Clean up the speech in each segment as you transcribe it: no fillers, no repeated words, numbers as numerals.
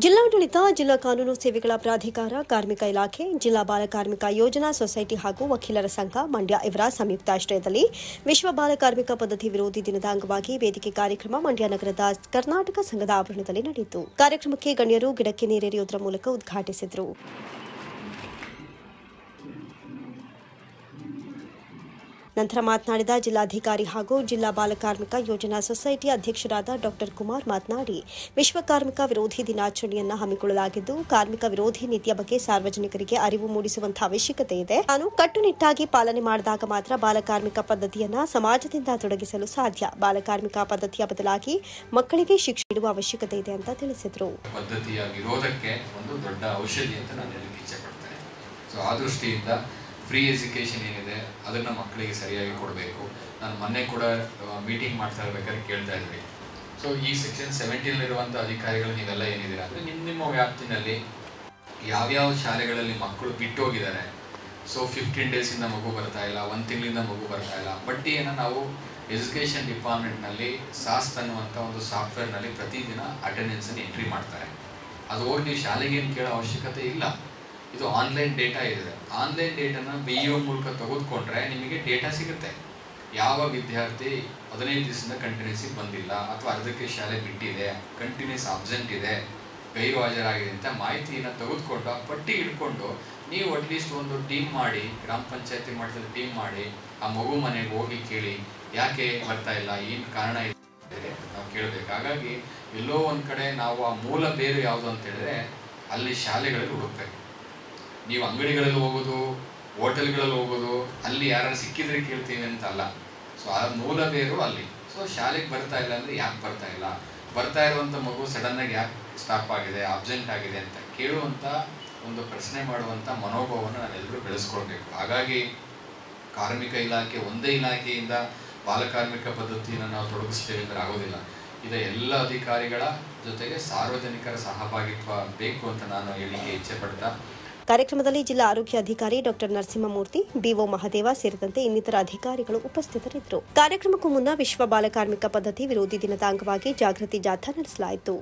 ಜಿಲ್ಲಾಡಳಿತ, ಜಿಲ್ಲಾ ಕಾನೂನು ಸೇವೆಗಳ ಪ್ರಾಧಿಕಾರ, ಕಾರ್ಮಿಕ ಇಲಾಖೆ, ಜಿಲ್ಲಾ ಬಾಲ ಕಾರ್ಮಿಕ ಯೋಜನಾ ಸೊಸೈಟಿ ಹಾಗೂ ವಕೀಲರ ಸಂಘ ಮಂಡ್ಯ ಇವರ ಸಂಯುಕ್ತಾಶ್ರಯದಲ್ಲಿ ವಿಶ್ವ ಬಾಲ ಕಾರ್ಮಿಕ ಪದ್ಧತಿ ವಿರೋಧಿ ದಿನದ ಅಂಗವಾಗಿ ವೇದಿಕೆ ಕಾರ್ಯಕ್ರಮ ಮಂಡ್ಯ ನಗರದ ಕರ್ನಾಟಕ ಸಂಘದ ಆವರಣದಲ್ಲಿ ನಡೆಯಿತು. ಕಾರ್ಯಕ್ರಮಕ್ಕೆ ಗಣ್ಯರು ಗಿಡಕ್ಕೆ ನೀರೆರೆಯುವುದರ ಮೂಲಕ ಉದ್ಘಾಟಿಸಿದರು. ನಂತರ ಮಾತನಾಡಿದ ಜಿಲ್ಲಾಧಿಕಾರಿ ಹಾಗೂ ಜಿಲ್ಲಾ ಬಾಲ ಕಾರ್ಮಿಕ ಯೋಜನಾ ಸೊಸೈಟಿ ಅಧ್ಯಕ್ಷರಾದ ಡಾ ಕುಮಾರ್ ಮಾತನಾಡಿ, ವಿಶ್ವ ಕಾರ್ಮಿಕ ವಿರೋಧಿ ದಿನಾಚರಣೆಯನ್ನು ಹಮ್ಮಿಕೊಳ್ಳಲಾಗಿದ್ದು, ಕಾರ್ಮಿಕ ವಿರೋಧಿ ನೀತಿಯ ಬಗ್ಗೆ ಸಾರ್ವಜನಿಕರಿಗೆ ಅರಿವು ಮೂಡಿಸುವಂತಹ ಅವಶ್ಯಕತೆ ಇದೆ. ನಾನು ಕಟ್ಟುನಿಟ್ಟಾಗಿ ಪಾಲನೆ ಮಾಡಿದಾಗ ಮಾತ್ರ ಬಾಲ ಕಾರ್ಮಿಕ ಪದ್ಧತಿಯನ್ನು ಸಮಾಜದಿಂದ ತೊಡಗಿಸಲು ಸಾಧ್ಯ. ಬಾಲ ಕಾರ್ಮಿಕ ಪದ್ಧತಿಯ ಬದಲಾಗಿ ಮಕ್ಕಳಿಗೆ ಶಿಕ್ಷೆ ನೀಡುವ ಅವಶ್ಯಕತೆ ಇದೆ ಅಂತ ತಿಳಿಸಿದರು. ಪದ್ಧತಿಯ ವಿರೋಧಕ್ಕೆ ಒಂದು ದೊಡ್ಡ ಔಷಧಿ ಅಂತ ನಾನು ಹೇಳಲಿಕ್ಕೆ ಇಚ್ಛೆಪಡ್ತೇನೆ. ಸೊ ಆ ದೃಷ್ಟಿಯಿಂದ ಫ್ರೀ ಎಜುಕೇಷನ್ ಏನಿದೆ ಅದನ್ನು ಮಕ್ಕಳಿಗೆ ಸರಿಯಾಗಿ ಕೊಡಬೇಕು. ನಾನು ಮೊನ್ನೆ ಕೂಡ ಮೀಟಿಂಗ್ ಮಾಡ್ತಾ ಇರಬೇಕಾದ್ರೆ ಕೇಳ್ತಾ ಇದ್ವಿ. ಸೊ ಈ ಸೆಕ್ಷನ್ 17 ಅಧಿಕಾರಿಗಳು ನೀವೆಲ್ಲ ಏನಿದ್ದೀರಾ ಅಂದರೆ ನಿಮ್ಮ ವ್ಯಾಪ್ತಿನಲ್ಲಿ ಯಾವ್ಯಾವ ಶಾಲೆಗಳಲ್ಲಿ ಮಕ್ಕಳು ಬಿಟ್ಟು ಹೋಗಿದ್ದಾರೆ. ಸೊ 15 ಡೇಸಿಂದ ಮಗು ಬರ್ತಾ ಇಲ್ಲ, 1 ತಿಂಗಳಿಂದ ಮಗು ಬರ್ತಾ ಇಲ್ಲ. ಬಡ್ಡಿಯನ್ನು ನಾವು ಎಜುಕೇಷನ್ ಡಿಪಾರ್ಟ್ಮೆಂಟ್ನಲ್ಲಿ ಸಾಸ್ ಅನ್ನುವಂಥ ಒಂದು ಸಾಫ್ಟ್ವೇರ್ನಲ್ಲಿ ಪ್ರತಿದಿನ ಅಟೆಂಡೆನ್ಸನ್ನು ಎಂಟ್ರಿ ಮಾಡ್ತಾರೆ. ಅದು ಹೋಗಿ ನೀವು ಶಾಲೆಗೆ ಏನು ಕೇಳೋ ಅವಶ್ಯಕತೆ ಇಲ್ಲ. ಇದು ಆನ್ಲೈನ್ ಡೇಟಾ ಇದೆ. ಆನ್ಲೈನ್ ಡೇಟಾನ BEO ಮೂಲಕ ತೆಗೆದುಕೊಂಡ್ರೆ ನಿಮಗೆ ಡೇಟಾ ಸಿಗುತ್ತೆ. ಯಾವ ವಿದ್ಯಾರ್ಥಿ 15 ದಿವಸದಿಂದ ಕಂಟಿನ್ಯೂಸಿ ಬಂದಿಲ್ಲ ಅಥವಾ ಅರ್ಧಕ್ಕೆ ಶಾಲೆ ಬಿಟ್ಟಿದೆ, ಕಂಟಿನ್ಯೂಸ್ ಅಬ್ಸೆಂಟ್ ಇದೆ, ಗೈರು ಹಾಜರಾಗಿದೆ ಅಂತ ಮಾಹಿತಿಯನ್ನು ತೆಗೆದುಕೊಂಡು ಆ ಪಟ್ಟಿ ಇಟ್ಕೊಂಡು ನೀವು ಅಟ್ಲೀಸ್ಟ್ ಒಂದು ಟೀಮ್ ಮಾಡಿ, ಗ್ರಾಮ ಪಂಚಾಯತಿ ಮಟ್ಟದಲ್ಲಿ ಟೀಮ್ ಮಾಡಿ ಆ ಮಗು ಮನೆಗೆ ಹೋಗಿ ಕೇಳಿ, ಯಾಕೆ ಬರ್ತಾ ಇಲ್ಲ, ಏನು ಕಾರಣ ಇದೆ ನಾವು ಕೇಳಬೇಕು. ಹಾಗಾಗಿ ಎಲ್ಲೋ ಒಂದು ಕಡೆ ನಾವು ಆ ಮೂಲ ಬೇರು ಯಾವುದು ಅಂತ ಹೇಳಿದ್ರೆ ಅಲ್ಲಿ ಶಾಲೆಗಳಲ್ಲಿ ಹುಡುಕ್ಬೇಕು. ನೀವು ಅಂಗಡಿಗಳಲ್ಲಿ ಹೋಗೋದು, ಹೋಟೆಲ್ಗಳಲ್ಲಿ ಹೋಗೋದು, ಅಲ್ಲಿ ಯಾರು ಸಿಕ್ಕಿದ್ರೆ ಕೇಳ್ತೀವಿ ಅಂತ ಅಲ್ಲ. ಸೊ ಆ ಮೂಲ ಬೇರು ಅಲ್ಲಿ. ಸೊ ಶಾಲೆಗೆ ಬರ್ತಾ ಇಲ್ಲ ಅಂದರೆ ಯಾಕೆ ಬರ್ತಾ ಇಲ್ಲ, ಬರ್ತಾ ಇರುವಂಥ ಮಗು ಸಡನ್ನಾಗಿ ಯಾಕೆ ಸ್ಟಾಪ್ ಆಗಿದೆ, ಅಬ್ಸೆಂಟ್ ಆಗಿದೆ ಅಂತ ಕೇಳುವಂಥ ಒಂದು ಪ್ರಶ್ನೆ ಮಾಡುವಂಥ ಮನೋಭಾವವನ್ನು ನಾವೆಲ್ಲರೂ ಬೆಳೆಸ್ಕೊಳ್ಬೇಕು. ಹಾಗಾಗಿ ಕಾರ್ಮಿಕ ಇಲಾಖೆ ಒಂದೇ ಇಲಾಖೆಯಿಂದ ಬಾಲಕಾರ್ಮಿಕ ಪದ್ಧತಿಯನ್ನು ನಾವು ತೊಡಗಿಸ್ತೇವೆ ಅಂದರೆ ಆಗೋದಿಲ್ಲ. ಇದು ಎಲ್ಲ ಅಧಿಕಾರಿಗಳ ಜೊತೆಗೆ ಸಾರ್ವಜನಿಕರ ಸಹಭಾಗಿತ್ವ ಬೇಕು ಅಂತ ನಾನು ಹೇಳಿಕೆ ಇಚ್ಛೆ ಪಡ್ತಾ ಕಾರ್ಯಕ್ರಮದಲ್ಲಿ ಜಿಲ್ಲಾ ಆರೋಗ್ಯ ಅಧಿಕಾರಿ ಡಾ ನರಸಿಂಹಮೂರ್ತಿ, BO ಮಹದೇವ ಸೇರಿದಂತೆ ಇನ್ನಿತರ ಅಧಿಕಾರಿಗಳು ಉಪಸ್ಥಿತರಿದ್ದರು. ಕಾರ್ಯಕ್ರಮಕ್ಕೂ ಮುನ್ನ ವಿಶ್ವ ಬಾಲ ಕಾರ್ಮಿಕ ಪದ್ಧತಿ ವಿರೋಧಿ ದಿನದ ಅಂಗವಾಗಿ ಜಾಗೃತಿ ಜಾಥಾ ನಡೆಸಲಾಯಿತು.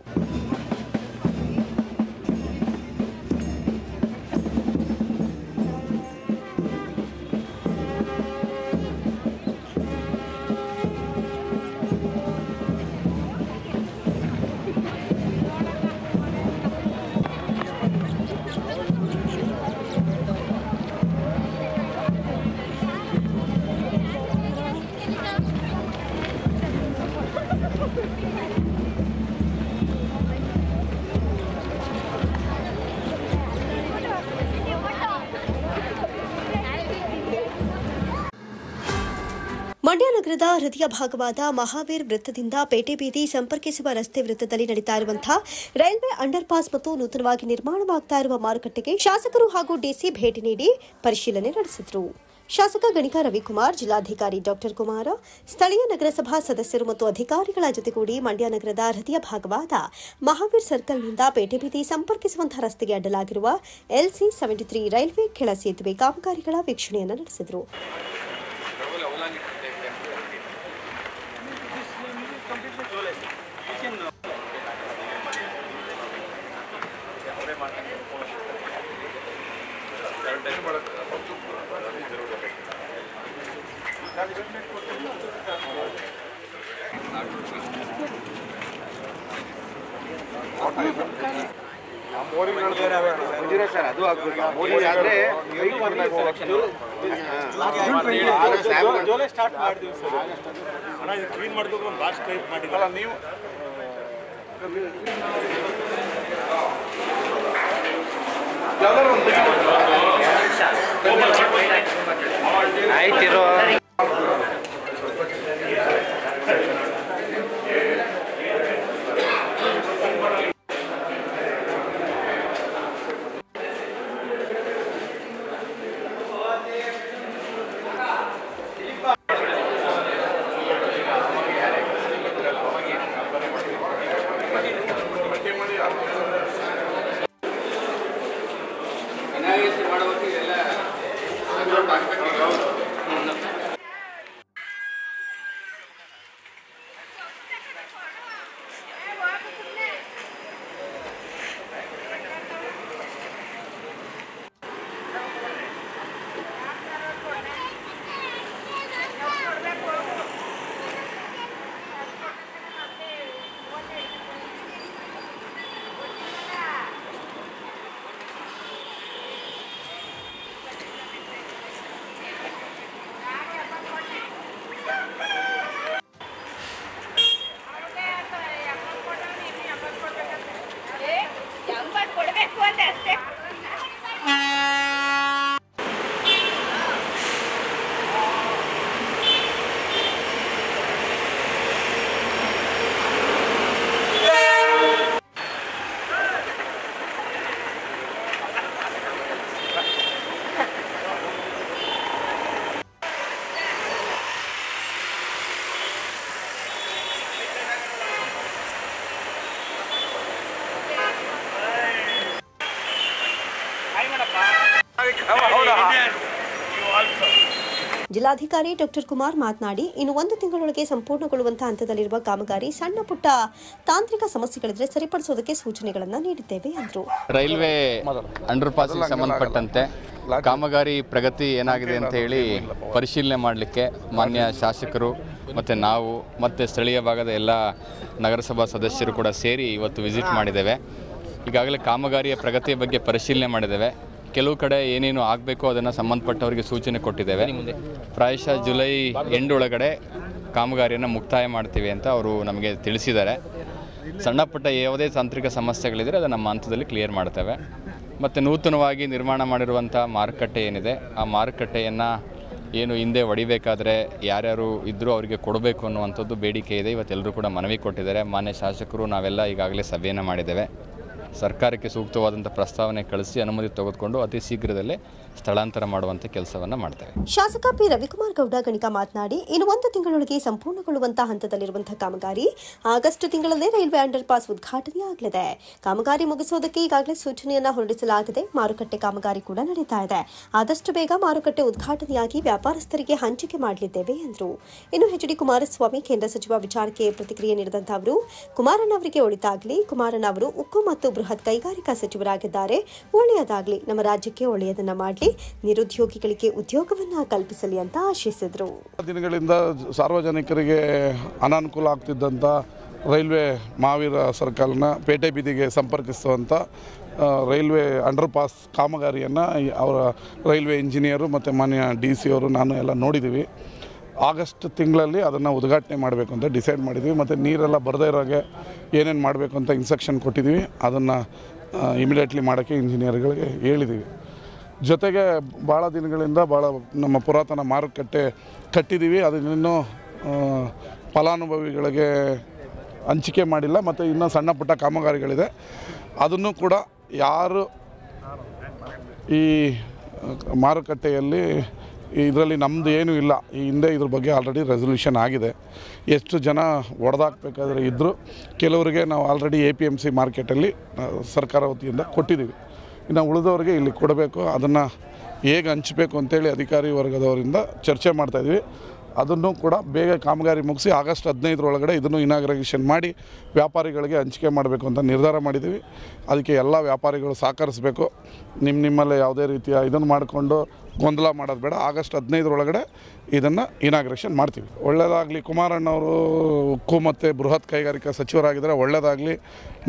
ಮಂಡ್ಯ ನಗರದ ಹೃದಯ ಭಾಗವಾದ ಮಹಾವೀರ್ ವೃತ್ತದಿಂದ ಪೇಟೆ ಬೀದಿ ಸಂಪರ್ಕಿಸುವ ರಸ್ತೆ ವೃತ್ತದಲ್ಲಿ ನಡೀತಾ ಇರುವಂತಹ ರೈಲ್ವೆ ಅಂಡರ್ ಪಾಸ್ ಮತ್ತು ನೂತನವಾಗಿ ನಿರ್ಮಾಣವಾಗ್ತಾ ಇರುವ ಮಾರುಕಟ್ಟೆಗೆ ಶಾಸಕರು ಹಾಗೂ DC ಭೇಟಿ ನೀಡಿ ಪರಿಶೀಲನೆ ನಡೆಸಿದರು. ಶಾಸಕ ಗಣಿಕಾ ರವಿಕುಮಾರ್, ಜಿಲ್ಲಾಧಿಕಾರಿ ಡಾ ಕುಮಾರ, ಸ್ಥಳೀಯ ನಗರಸಭಾ ಸದಸ್ಯರು ಮತ್ತು ಅಧಿಕಾರಿಗಳ ಜೊತೆಗೂಡಿ ಮಂಡ್ಯ ನಗರದ ಹೃದಯ ಭಾಗವಾದ ಮಹಾವೀರ್ ಸರ್ಕಲ್ನಿಂದ ಪೇಟೆ ಬೀದಿ ಸಂಪರ್ಕಿಸುವಂತಹ ರಸ್ತೆಗೆ ಅಡ್ಡಲಾಗಿರುವ LC-73 ರೈಲ್ವೆ ಕೆಳ ಸೇತುವೆ ಕಾಮಗಾರಿಗಳ ವೀಕ್ಷಣೆಯನ್ನು ನಡೆಸಿದರು. ಸರ್ ಅದು ಸ್ಟಾರ್ಟ್ ಮಾಡಿದ್ವಿ ಸರ್. ಕ್ಲೀನ್ ಮಾಡಬೇಕು, ಒಂದು ಲಾಸ್ಟ್ ಟೈಪ್ ಮಾಡಿಲ್ಲ ನೀವು. ಆಯ್ತಿರೋ ಜಿಲ್ಲಾಧಿಕಾರಿ ಡಾಕ್ಟರ್ ಕುಮಾರ್ ಮಾತನಾಡಿ, ಇನ್ನು 1 ತಿಂಗಳೊಳಗೆ ಸಂಪೂರ್ಣಗೊಳ್ಳುವಂತಹ ಹಂತದಲ್ಲಿರುವ ಕಾಮಗಾರಿ ಸಣ್ಣ ಪುಟ್ಟ ತಾಂತ್ರಿಕ ಸಮಸ್ಯೆಗಳಿದ್ರೆ ಸರಿಪಡಿಸೋದಕ್ಕೆ ಸೂಚನೆಗಳನ್ನು ನೀಡಿದ್ದೇವೆ ಎಂದರು. ರೈಲ್ವೆ ಅಂಡರ್ ಪಾಸ್ಗೆ ಸಂಬಂಧಪಟ್ಟಂತೆ ಕಾಮಗಾರಿ ಪ್ರಗತಿ ಏನಾಗಿದೆ ಅಂತ ಹೇಳಿ ಪರಿಶೀಲನೆ ಮಾಡಲಿಕ್ಕೆ ಮಾನ್ಯ ಶಾಸಕರು ಮತ್ತು ನಾವು ಮತ್ತು ಸ್ಥಳೀಯ ಭಾಗದ ಎಲ್ಲ ನಗರಸಭಾ ಸದಸ್ಯರು ಕೂಡ ಸೇರಿ ಇವತ್ತು ವಿಸಿಟ್ ಮಾಡಿದ್ದೇವೆ. ಈಗಾಗಲೇ ಕಾಮಗಾರಿಯ ಪ್ರಗತಿಯ ಬಗ್ಗೆ ಪರಿಶೀಲನೆ ಮಾಡಿದ್ದೇವೆ. ಕೆಲವು ಕಡೆ ಏನೇನು ಆಗಬೇಕು ಅದನ್ನು ಸಂಬಂಧಪಟ್ಟವರಿಗೆ ಸೂಚನೆ ಕೊಟ್ಟಿದ್ದೇವೆ. ಪ್ರಾಯಶಃ ಜುಲೈ ಎಂಡ್ ಒಳಗಡೆ ಕಾಮಗಾರಿಯನ್ನು ಮುಕ್ತಾಯ ಮಾಡ್ತೀವಿ ಅಂತ ಅವರು ನಮಗೆ ತಿಳಿಸಿದ್ದಾರೆ. ಸಣ್ಣ ಪುಟ್ಟ ಯಾವುದೇ ತಾಂತ್ರಿಕ ಸಮಸ್ಯೆಗಳಿದ್ದರೆ ಅದು ನಮ್ಮ ಹಂತದಲ್ಲಿ ಕ್ಲಿಯರ್ ಮಾಡ್ತೇವೆ. ಮತ್ತು ನೂತನವಾಗಿ ನಿರ್ಮಾಣ ಮಾಡಿರುವಂಥ ಮಾರುಕಟ್ಟೆ ಏನಿದೆ, ಆ ಮಾರುಕಟ್ಟೆಯನ್ನು ಏನು ಹಿಂದೆ ಹೊಡಿಬೇಕಾದ್ರೆ ಯಾರ್ಯಾರು ಇದ್ದರೂ ಅವರಿಗೆ ಕೊಡಬೇಕು ಅನ್ನುವಂಥದ್ದು ಬೇಡಿಕೆ ಇದೆ. ಇವತ್ತೆಲ್ಲರೂ ಕೂಡ ಮನವಿ ಕೊಟ್ಟಿದ್ದಾರೆ. ಮಾನ್ಯ ಶಾಸಕರು ನಾವೆಲ್ಲ ಈಗಾಗಲೇ ಸಭೆಯನ್ನು ಮಾಡಿದ್ದೇವೆ. ಸರ್ಕಾರಕ್ಕೆ ಸೂಕ್ತವಾದಂಥ ಪ್ರಸ್ತಾವನೆ ಕಳಿಸಿ ಅನುಮತಿ ತೆಗೆದುಕೊಂಡು ಅತಿ ಶೀಘ್ರದಲ್ಲೇ ಸ್ಥಳಾಂತರ ಮಾಡುವಂಥ ಕೆಲಸವನ್ನು ಮಾಡ್ತೇವೆ. ಶಾಸಕ ಪಿ ರವಿಕುಮಾರ್ ಗೌಡ ಗಣಿಕ ಮಾತನಾಡಿ, ಇನ್ನು 1 ತಿಂಗಳೊಳಗೆ ಸಂಪೂರ್ಣಗೊಳ್ಳುವಂತಹ ಹಂತದಲ್ಲಿರುವಂತಹ ಕಾಮಗಾರಿ ಆಗಸ್ಟ್ ತಿಂಗಳಲ್ಲೇ ರೈಲ್ವೆ ಅಂಡರ್ ಪಾಸ್ ಉದ್ಘಾಟನೆಯಾಗಲಿದೆ. ಕಾಮಗಾರಿ ಮುಗಿಸುವುದಕ್ಕೆ ಈಗಾಗಲೇ ಸೂಚನೆಯನ್ನ ಹೊರಡಿಸಲಾಗಿದೆ. ಮಾರುಕಟ್ಟೆ ಕಾಮಗಾರಿ ಕೂಡ ನಡೀತಾ ಇದೆ. ಆದಷ್ಟು ಬೇಗ ಮಾರುಕಟ್ಟೆ ಉದ್ಘಾಟನೆಯಾಗಿ ವ್ಯಾಪಾರಸ್ಥರಿಗೆ ಹಂಚಿಕೆ ಮಾಡಲಿದ್ದೇವೆ ಎಂದರು. ಇನ್ನು ಎಚ್.ಡಿ. ಕುಮಾರಸ್ವಾಮಿ ಕೇಂದ್ರ ಸಚಿವ ವಿಚಾರಕ್ಕೆ ಪ್ರತಿಕ್ರಿಯೆ ನೀಡಿದಂತಹ ಅವರು, ಕುಮಾರಣ್ಣ ಅವರಿಗೆ ಒಳಿತಾಗಲಿ, ಕುಮಾರಣ್ಣ ಅವರು ಉಕ್ಕು ಮತ್ತು ಬೃಹತ್ ಕೈಗಾರಿಕಾ ಸಚಿವರಾಗಿದ್ದಾರೆ, ಒಳ್ಳೆಯದಾಗಲಿ, ನಮ್ಮ ರಾಜ್ಯಕ್ಕೆ ಒಳ್ಳೆಯದನ್ನ ಮಾಡಲಿ, ನಿರುದ್ಯೋಗಿಗಳಿಗೆ ಉದ್ಯೋಗವನ್ನ ಕಲ್ಪಿಸಲಿ ಅಂತ ಆಶಿಸಿದರು. ದಿನಗಳಿಂದ ಸಾರ್ವಜನಿಕರಿಗೆ ಅನಾನುಕೂಲ ಆಗ್ತಿದ್ದಂಥ ರೈಲ್ವೆ ಮಹಾವೀರ ಸರ್ಕಲ್ನ ಪೇಟೆ ಬೀದಿಗೆ ಸಂಪರ್ಕಿಸುವಂಥ ರೈಲ್ವೆ ಅಂಡರ್ ಪಾಸ್ ಕಾಮಗಾರಿಯನ್ನು ಅವರ ರೈಲ್ವೆ ಇಂಜಿನಿಯರು ಮತ್ತು ಮಾನ್ಯ DC ಅವರು ನಾನು ಎಲ್ಲ ನೋಡಿದ್ದೀವಿ. ಆಗಸ್ಟ್ ತಿಂಗಳಲ್ಲಿ ಅದನ್ನು ಉದ್ಘಾಟನೆ ಮಾಡಬೇಕು ಅಂತ ಡಿಸೈಡ್ ಮಾಡಿದ್ವಿ. ಮತ್ತು ನೀರೆಲ್ಲ ಬರದೇ ಇರೋಗೆ ಏನೇನು ಮಾಡಬೇಕು ಅಂತ ಇನ್ಸ್ಟ್ರಕ್ಷನ್ ಕೊಟ್ಟಿದ್ದೀವಿ. ಅದನ್ನು ಇಮಿಡಿಯೇಟ್ಲಿ ಮಾಡೋಕ್ಕೆ ಇಂಜಿನಿಯರ್ಗಳಿಗೆ ಹೇಳಿದ್ದೀವಿ. ಜೊತೆಗೆ ಭಾಳ ದಿನಗಳಿಂದ ಭಾಳ ನಮ್ಮ ಪುರಾತನ ಮಾರುಕಟ್ಟೆ ಕಟ್ಟಿದ್ದೀವಿ. ಅದನ್ನಿನ್ನೂ ಫಲಾನುಭವಿಗಳಿಗೆ ಹಂಚಿಕೆ ಮಾಡಿಲ್ಲ. ಮತ್ತು ಇನ್ನೂ ಸಣ್ಣ ಪುಟ್ಟ ಕಾಮಗಾರಿಗಳಿದೆ. ಅದನ್ನು ಕೂಡ ಯಾರು ಈ ಮಾರುಕಟ್ಟೆಯಲ್ಲಿ ಇದರಲ್ಲಿ ನಮ್ಮದು ಏನೂ ಇಲ್ಲ, ಈ ಹಿಂದೆ ಇದ್ರ ಬಗ್ಗೆ ಆಲ್ರೆಡಿ ರೆಸೊಲ್ಯೂಷನ್ ಆಗಿದೆ. ಎಷ್ಟು ಜನ ಒಡೆದಾಕಬೇಕಾದ್ರೆ ಇದ್ದರೂ ಕೆಲವರಿಗೆ ನಾವು ಆಲ್ರೆಡಿ APMC ಮಾರ್ಕೆಟಲ್ಲಿ ಸರ್ಕಾರ ವತಿಯಿಂದ ಕೊಟ್ಟಿದ್ದೀವಿ. ಇನ್ನು ಉಳಿದವರಿಗೆ ಇಲ್ಲಿ ಕೊಡಬೇಕು. ಅದನ್ನು ಹೇಗೆ ಹಂಚಬೇಕು ಅಂತೇಳಿ ಅಧಿಕಾರಿ ವರ್ಗದವರಿಂದ ಚರ್ಚೆ ಮಾಡ್ತಾಯಿದ್ವಿ. ಅದನ್ನು ಕೂಡ ಬೇಗ ಕಾಮಗಾರಿ ಮುಗಿಸಿ ಆಗಸ್ಟ್ 15 ಇದನ್ನು ಇನಾಗ್ರೇಷನ್ ಮಾಡಿ ವ್ಯಾಪಾರಿಗಳಿಗೆ ಹಂಚಿಕೆ ಮಾಡಬೇಕು ಅಂತ ನಿರ್ಧಾರ ಮಾಡಿದ್ದೀವಿ. ಅದಕ್ಕೆ ಎಲ್ಲ ವ್ಯಾಪಾರಿಗಳು ಸಹಕರಿಸಬೇಕು. ನಿಮ್ಮಲ್ಲೇ ಯಾವುದೇ ರೀತಿಯ ಇದನ್ನು ಮಾಡಿಕೊಂಡು ಗೊಂದಲ ಮಾಡೋದು ಬೇಡ. ಆಗಸ್ಟ್ 15 ಇದನ್ನು ಇನಾಗ್ರೇಷನ್ ಮಾಡ್ತೀವಿ. ಒಳ್ಳೆಯದಾಗಲಿ. ಕುಮಾರಣ್ಣವರು ಉಕ್ಕು ಮತ್ತು ಬೃಹತ್ ಕೈಗಾರಿಕಾ ಸಚಿವರಾಗಿದ್ದರೆ ಒಳ್ಳೆಯದಾಗಲಿ.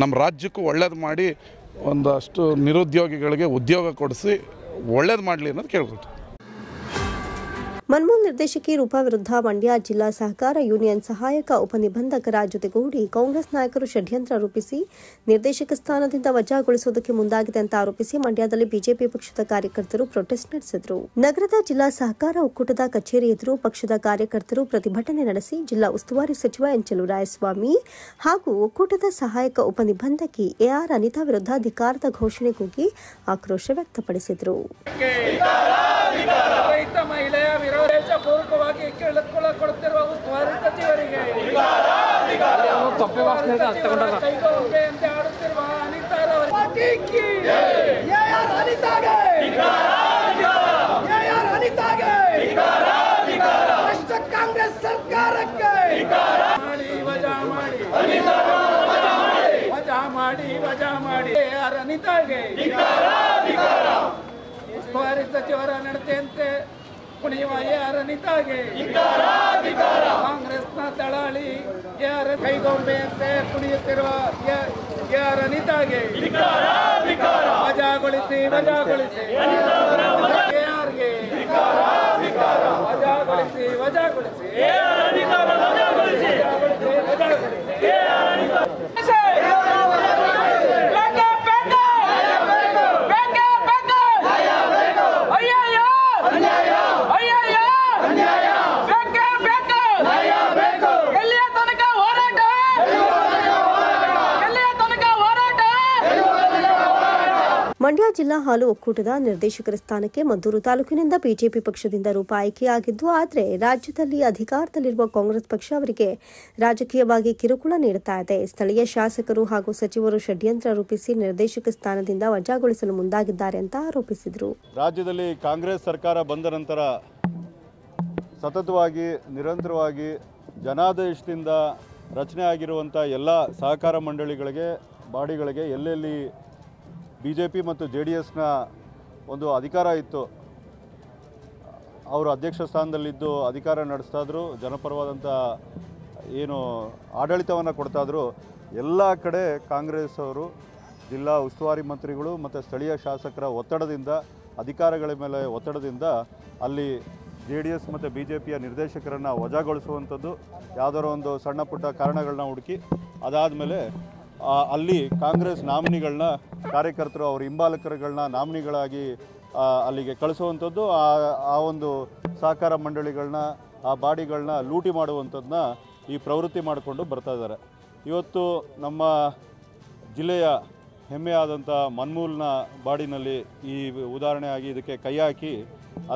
ನಮ್ಮ ರಾಜ್ಯಕ್ಕೂ ಒಳ್ಳೇದು ಮಾಡಿ ಒಂದಷ್ಟು ನಿರುದ್ಯೋಗಿಗಳಿಗೆ ಉದ್ಯೋಗ ಕೊಡಿಸಿ ಒಳ್ಳೇದು ಮಾಡಲಿ ಅನ್ನೋದು ಕೇಳ್ಕೊಳ್ತೀವಿ. ಮನ್ಮೂಲ್ ನಿರ್ದೇಶಕಿ ರೂಪಾ ವಿರುದ್ಧ ಮಂಡ್ಯ ಜಿಲ್ಲಾ ಸಹಕಾರ ಯೂನಿಯನ್ ಸಹಾಯಕ ಉಪನಿಬಂಧಕರ ಜೊತೆಗೂಡಿ ಕಾಂಗ್ರೆಸ್ ನಾಯಕರು ಷಡ್ಯಂತ್ರ ರೂಪಿಸಿ ನಿರ್ದೇಶಕ ಸ್ಥಾನದಿಂದ ವಜಾಗೊಳಿಸುವುದಕ್ಕೆ ಮುಂದಾಗಿದೆ ಅಂತ ಆರೋಪಿಸಿ ಮಂಡ್ಯದಲ್ಲಿ ಬಿಜೆಪಿ ಪಕ್ಷದ ಕಾರ್ಯಕರ್ತರು ಪ್ರೊಟೆಸ್ಟ್ ನಡೆಸಿದರು. ನಗರದ ಜಿಲ್ಲಾ ಸಹಕಾರ ಒಕ್ಕೂಟದ ಕಚೇರಿ ಎದುರು ಪಕ್ಷದ ಕಾರ್ಯಕರ್ತರು ಪ್ರತಿಭಟನೆ ನಡೆಸಿ ಜಿಲ್ಲಾ ಉಸ್ತುವಾರಿ ಸಚಿವ ಎನ್ ಚೆಲುವರಾಯಸ್ವಾಮಿ ಹಾಗೂ ಒಕ್ಕೂಟದ ಸಹಾಯಕ ಉಪನಿಬಂಧಕಿ AR ಅನಿತಾ ವಿರುದ್ಧ ಧಿಕ್ಕಾರದ ಘೋಷಣೆ ಕೂಗಿ ಆಕ್ರೋಶ ವ್ಯಕ್ತಪಡಿಸಿದರು. ಪೂರ್ವಕವಾಗಿ ಕೊಡುತ್ತಿರುವ ಉಸ್ತುವಾರಿ ಸಚಿವರಿಗೆ ಕೈಗೊಂಬೆಯಂತೆ ಆಡುತ್ತಿರುವ ಕಾಂಗ್ರೆಸ್ ಸರ್ಕಾರಕ್ಕೆ ವಜಾ ಮಾಡಿ ಅನಿತಾಗೆ ಉಸ್ತುವಾರಿ ಸಚಿವರ ನಡತೆಯಂತೆ ಕುಣಿಯುವ ಅನಿತಾಗೆ ಕಾಂಗ್ರೆಸ್ನ ದಳಾಳಿ ಕೈಗೊಂಬೆಯಂತೆ ಕುಣಿಯುತ್ತಿರುವ ಅನಿತಾಗೆ ವಜಾಗೊಳಿಸಿ ವಜಾಗೊಳಿಸಿ ಮಂಡ್ಯ ಜಿಲ್ಲಾ ಹಾಲು ಒಕ್ಕೂಟದ ನಿರ್ದೇಶಕರ ಸ್ಥಾನಕ್ಕೆ ಮದ್ದೂರು ತಾಲೂಕಿನಿಂದ ಬಿಜೆಪಿ ಪಕ್ಷದಿಂದ ರೂಪ ಆಯ್ಕೆಯಾಗಿದ್ದು, ಆದರೆ ರಾಜ್ಯದಲ್ಲಿ ಅಧಿಕಾರದಲ್ಲಿರುವ ಕಾಂಗ್ರೆಸ್ ಪಕ್ಷ ಅವರಿಗೆ ರಾಜಕೀಯವಾಗಿ ಕಿರುಕುಳ ನೀಡುತ್ತಾ ಇದೆ. ಸ್ಥಳೀಯ ಶಾಸಕರು ಹಾಗೂ ಸಚಿವರು ಷಡ್ಯಂತ್ರ ರೂಪಿಸಿ ನಿರ್ದೇಶಕ ಸ್ಥಾನದಿಂದ ವಜಾಗೊಳಿಸಲು ಮುಂದಾಗಿದ್ದಾರೆ ಅಂತ ಆರೋಪಿಸಿದರು. ರಾಜ್ಯದಲ್ಲಿ ಕಾಂಗ್ರೆಸ್ ಸರ್ಕಾರ ಬಂದ ನಂತರ ಸತತವಾಗಿ ನಿರಂತರವಾಗಿ ಜನಾದೇಶದಿಂದ ರಚನೆ ಆಗಿರುವಂಥ ಎಲ್ಲ ಸಹಕಾರ ಮಂಡಳಿಗಳಿಗೆ ಬಾಡಿಗಳಿಗೆ ಎಲ್ಲೆಲ್ಲಿ BJP ಮತ್ತು JDSನ ಒಂದು ಅಧಿಕಾರ ಇತ್ತು, ಅವರು ಅಧ್ಯಕ್ಷ ಸ್ಥಾನದಲ್ಲಿದ್ದು ಅಧಿಕಾರ ನಡೆಸ್ತಾಯಿದ್ರು, ಜನಪರವಾದಂಥ ಏನು ಆಡಳಿತವನ್ನು ಕೊಡ್ತಾಯಿದ್ರು, ಎಲ್ಲ ಕಡೆ ಕಾಂಗ್ರೆಸ್ ಅವರು ಜಿಲ್ಲಾ ಉಸ್ತುವಾರಿ ಮಂತ್ರಿಗಳು ಮತ್ತು ಸ್ಥಳೀಯ ಶಾಸಕರ ಒತ್ತಡದಿಂದ, ಅಧಿಕಾರಿಗಳ ಮೇಲೆ ಒತ್ತಡದಿಂದ ಅಲ್ಲಿ JDS ಮತ್ತು BJPಯ ನಿರ್ದೇಶಕರನ್ನು ವಜಾಗೊಳಿಸುವಂಥದ್ದು, ಯಾವುದಾದ್ರು ಒಂದು ಸಣ್ಣ ಪುಟ್ಟ ಕಾರಣಗಳನ್ನ ಹುಡುಕಿ ಅದಾದಮೇಲೆ ಅಲ್ಲಿ ಕಾಂಗ್ರೆಸ್ ನಾಮಿನಿಗಳನ್ನ ಕಾರ್ಯಕರ್ತರು ಅವ್ರ ಹಿಂಬಾಲಕರುಗಳನ್ನ ನಾಮಿನಿಗಳಾಗಿ ಅಲ್ಲಿಗೆ ಕಳಿಸುವಂಥದ್ದು, ಆ ಒಂದು ಸಹಕಾರ ಮಂಡಳಿಗಳನ್ನ ಆ ಬಾಡಿಗಳನ್ನ ಲೂಟಿ ಮಾಡುವಂಥದ್ದನ್ನ ಈ ಪ್ರವೃತ್ತಿ ಮಾಡಿಕೊಂಡು ಬರ್ತಾ ಇದ್ದಾರೆ. ಇವತ್ತು ನಮ್ಮ ಜಿಲ್ಲೆಯ ಹೆಮ್ಮೆಯಾದಂಥ ಮನ್ಮೂಲ್ನ ಬಾಡಿನಲ್ಲಿ ಈ ಉದಾಹರಣೆಯಾಗಿ ಇದಕ್ಕೆ ಕೈ ಹಾಕಿ